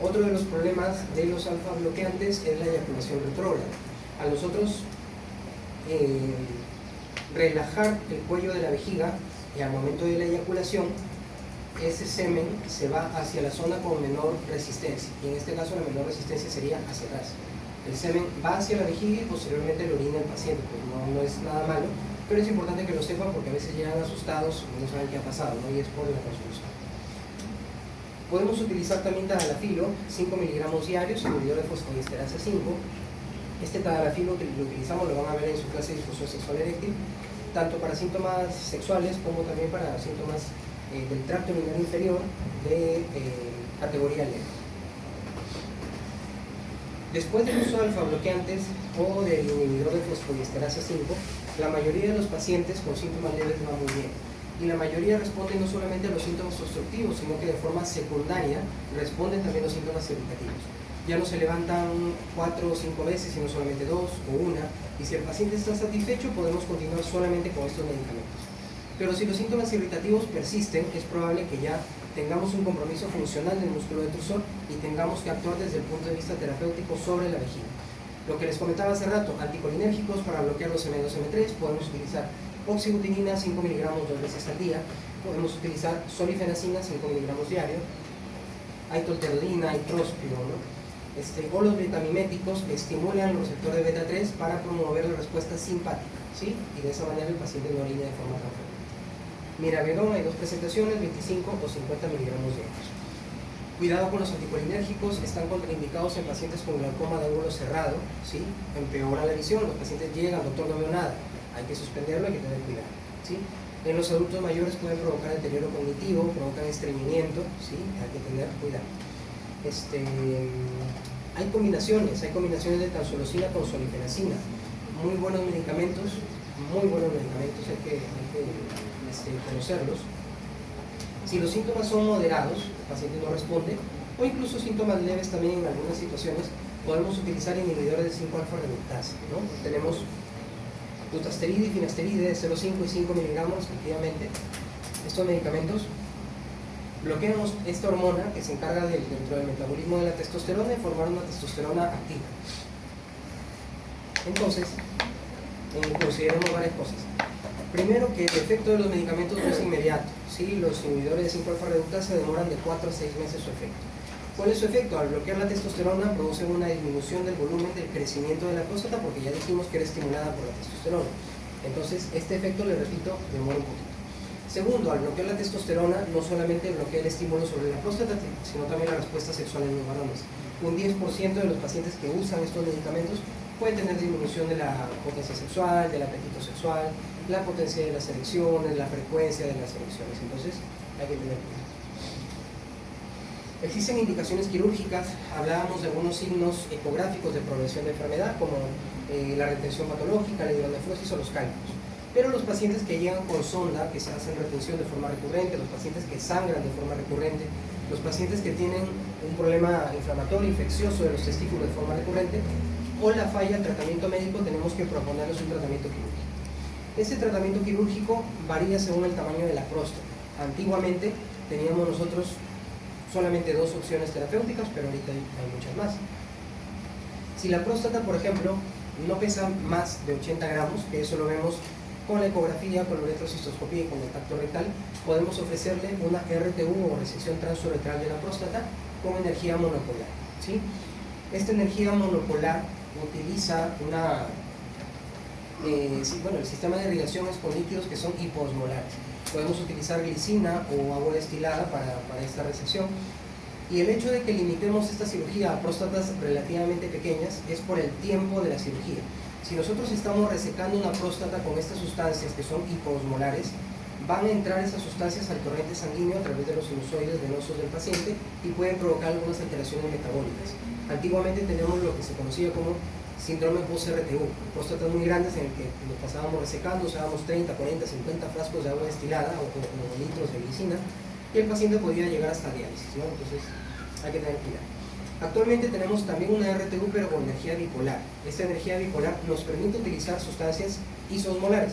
Otro de los problemas de los alfa-bloqueantes es la eyaculación retrógrada. A nosotros relajar el cuello de la vejiga y al momento de la eyaculación, ese semen se va hacia la zona con menor resistencia, y en este caso la menor resistencia sería hacia atrás. El semen va hacia la vejiga y posteriormente lo orina el paciente, pues no es nada malo, pero es importante que lo sepan porque a veces llegan asustados y no saben qué ha pasado, ¿no? Y es por la consumición. Podemos utilizar también tadalafilo, 5 miligramos diarios, inhibidor de fosfodiesterasa 5. Este tadalafilo que lo utilizamos lo van a ver en su clase de difusión sexual eréctil. tanto para síntomas sexuales como también para síntomas del tracto urinario inferior de categoría leve. Después del uso de alfa-bloqueantes o del inhibidor de fosfodiesterasa 5, la mayoría de los pacientes con síntomas leves va muy bien. Y la mayoría responden no solamente a los síntomas obstructivos, sino que de forma secundaria responden también a los síntomas irritativos. Ya no se levantan 4 o 5 veces, sino solamente 2 o 1. Y si el paciente está satisfecho, podemos continuar solamente con estos medicamentos. Pero si los síntomas irritativos persisten, es probable que ya tengamos un compromiso funcional del músculo detrusor y tengamos que actuar desde el punto de vista terapéutico sobre la vejiga. Lo que les comentaba hace rato, anticolinérgicos para bloquear los M2, M3, podemos utilizar oxibutinina 5 miligramos 2 veces al día, podemos utilizar solifenacina 5 miligramos diario, hay tolterodina, hay tróspiro, ¿no? O los vitamiméticos que estimulan el receptor de beta 3 para promover la respuesta simpática, ¿sí? Y de esa manera el paciente no orina de forma tan fuerte. Miravedón, hay 2 presentaciones, 25 o 50 miligramos diarios. Cuidado con los anticolinérgicos, están contraindicados en pacientes con glaucoma de ángulo cerrado, ¿sí? Empeora la visión, los pacientes llegan, doctor, no veo nada, hay que suspenderlo, hay que tener cuidado, ¿sí? En los adultos mayores pueden provocar deterioro cognitivo, provocan estreñimiento, ¿sí? Hay que tener cuidado. Hay combinaciones de tansulosina con solifenacina, muy buenos medicamentos, hay que conocerlos. Si los síntomas son moderados, el paciente no responde, o incluso síntomas leves también en algunas situaciones, podemos utilizar inhibidores de 5-alfa reductasa, ¿no? Tenemos dutasteride y finasteride de 0,5 y 5 miligramos respectivamente. Estos medicamentos bloquean esta hormona que se encarga dentro del metabolismo de la testosterona de formar una testosterona activa. Entonces, consideremos varias cosas. Primero, que el efecto de los medicamentos no es inmediato, ¿sí? Los inhibidores de 5-alfa reductasa demoran de 4 a 6 meses su efecto. ¿Cuál es su efecto? Al bloquear la testosterona producen una disminución del volumen del crecimiento de la próstata, porque ya dijimos que era estimulada por la testosterona. Entonces, este efecto, le repito, demora un poquito. Segundo, al bloquear la testosterona, no solamente bloquea el estímulo sobre la próstata, sino también la respuesta sexual en los varones. Un 10% de los pacientes que usan estos medicamentos pueden tener disminución de la potencia sexual, del apetito sexual, la potencia de las erecciones, la frecuencia de las erecciones. Entonces, hay que tener cuidado. Existen indicaciones quirúrgicas, hablábamos de algunos signos ecográficos de progresión de enfermedad, como la retención patológica, la hidronefrosis o los cálculos. Pero los pacientes que llegan con sonda, que se hacen retención de forma recurrente, los pacientes que sangran de forma recurrente, los pacientes que tienen un problema inflamatorio, infeccioso de los testículos de forma recurrente, o la falla al tratamiento médico, tenemos que proponerles un tratamiento quirúrgico. Este tratamiento quirúrgico varía según el tamaño de la próstata. Antiguamente teníamos nosotros solamente 2 opciones terapéuticas, pero ahorita hay muchas más. Si la próstata, por ejemplo, no pesa más de 80 gramos, que eso lo vemos con la ecografía, con la uretrocistoscopía y con el tacto rectal, podemos ofrecerle una RTU o resección transuretral de la próstata con energía monopolar, ¿sí? Esta energía monopolar utiliza el sistema de irrigación es con líquidos que son hiposmolares. Podemos utilizar glicina o agua destilada para esta resección. Y el hecho de que limitemos esta cirugía a próstatas relativamente pequeñas es por el tiempo de la cirugía. Si nosotros estamos resecando una próstata con estas sustancias que son hiposmolares, van a entrar esas sustancias al torrente sanguíneo a través de los sinusoides venosos del paciente y pueden provocar algunas alteraciones metabólicas. Antiguamente teníamos lo que se conocía como síndrome post-RTU, próstatas muy grandes en el que nos pasábamos resecando, usábamos 30, 40, 50 frascos de agua destilada o litros de glicina y el paciente podía llegar hasta diálisis, ¿no? Entonces hay que tener cuidado. Actualmente tenemos también una RTU pero con energía bipolar. Esta energía bipolar nos permite utilizar sustancias isosmolares,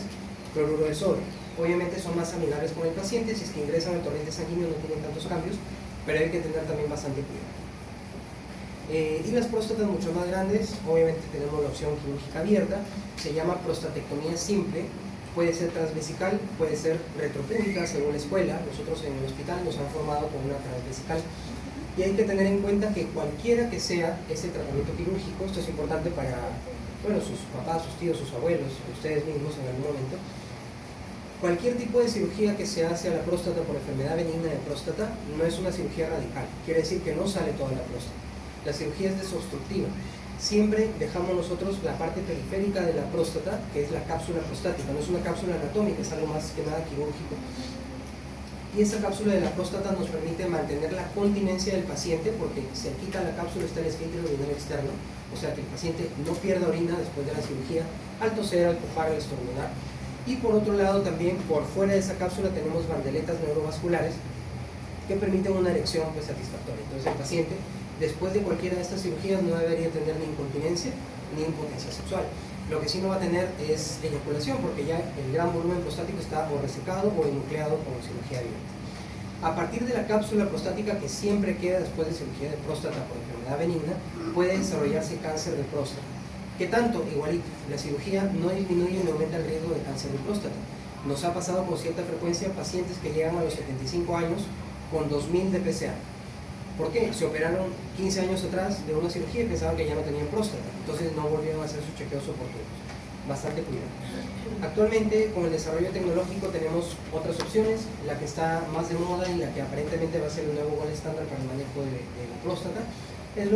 cloruro de sodio. Obviamente son más amigables con el paciente, si es que ingresan al torrente sanguíneo no tienen tantos cambios, pero hay que tener también bastante cuidado. Y las próstatas mucho más grandes, obviamente tenemos la opción quirúrgica abierta, se llama prostatectomía simple, puede ser transvesical, puede ser retropúbica según la escuela. Nosotros en el hospital nos han formado con una transvesical. Y hay que tener en cuenta que cualquiera que sea ese tratamiento quirúrgico, esto es importante para sus papás, sus tíos, sus abuelos, ustedes mismos en algún momento, cualquier tipo de cirugía que se hace a la próstata por enfermedad benigna de próstata no es una cirugía radical, quiere decir que no sale toda la próstata. La cirugía es desobstructiva. siempre dejamos nosotros la parte periférica de la próstata, que es la cápsula prostática. No es una cápsula anatómica, es algo más que nada quirúrgico. Y esa cápsula de la próstata nos permite mantener la continencia del paciente, porque se quita la cápsula, está el esfínter urinario externo, o sea que el paciente no pierda orina después de la cirugía, al toser, al pujar, al estornudar. Y por otro lado también, por fuera de esa cápsula tenemos bandeletas neurovasculares que permiten una erección pues, satisfactoria. Entonces el paciente, después de cualquiera de estas cirugías, no debería tener ni incontinencia ni impotencia sexual. Lo que sí no va a tener es eyaculación, porque ya el gran volumen prostático está o resecado o enucleado con cirugía abierta. A partir de la cápsula prostática, que siempre queda después de cirugía de próstata por enfermedad benigna, puede desarrollarse cáncer de próstata. ¿Qué tanto? Igualito, la cirugía no disminuye ni aumenta el riesgo de cáncer de próstata. Nos ha pasado con cierta frecuencia pacientes que llegan a los 75 años con 2000 de PSA. ¿Por qué? Se operaron 15 años atrás de una cirugía y pensaban que ya no tenían próstata, entonces no volvieron a hacer sus chequeos oportunos. Bastante cuidado. Actualmente, con el desarrollo tecnológico, tenemos otras opciones. La que está más de moda y la que aparentemente va a ser el nuevo gol estándar para el manejo de la próstata es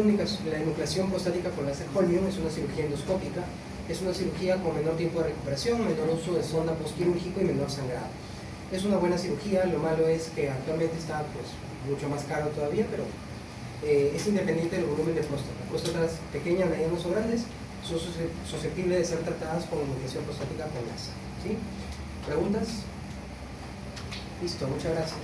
la enucleación prostática por láser Holmium. Es una cirugía endoscópica, es una cirugía con menor tiempo de recuperación, menor uso de sonda postquirúrgico y menor sangrado. Es una buena cirugía, lo malo es que actualmente está pues, mucho más caro todavía, pero es independiente del volumen de próstata. Próstatas pequeñas, medianas o grandes son susceptibles de ser tratadas con enucleación prostática con láser. ¿Sí? ¿Preguntas? Listo, muchas gracias.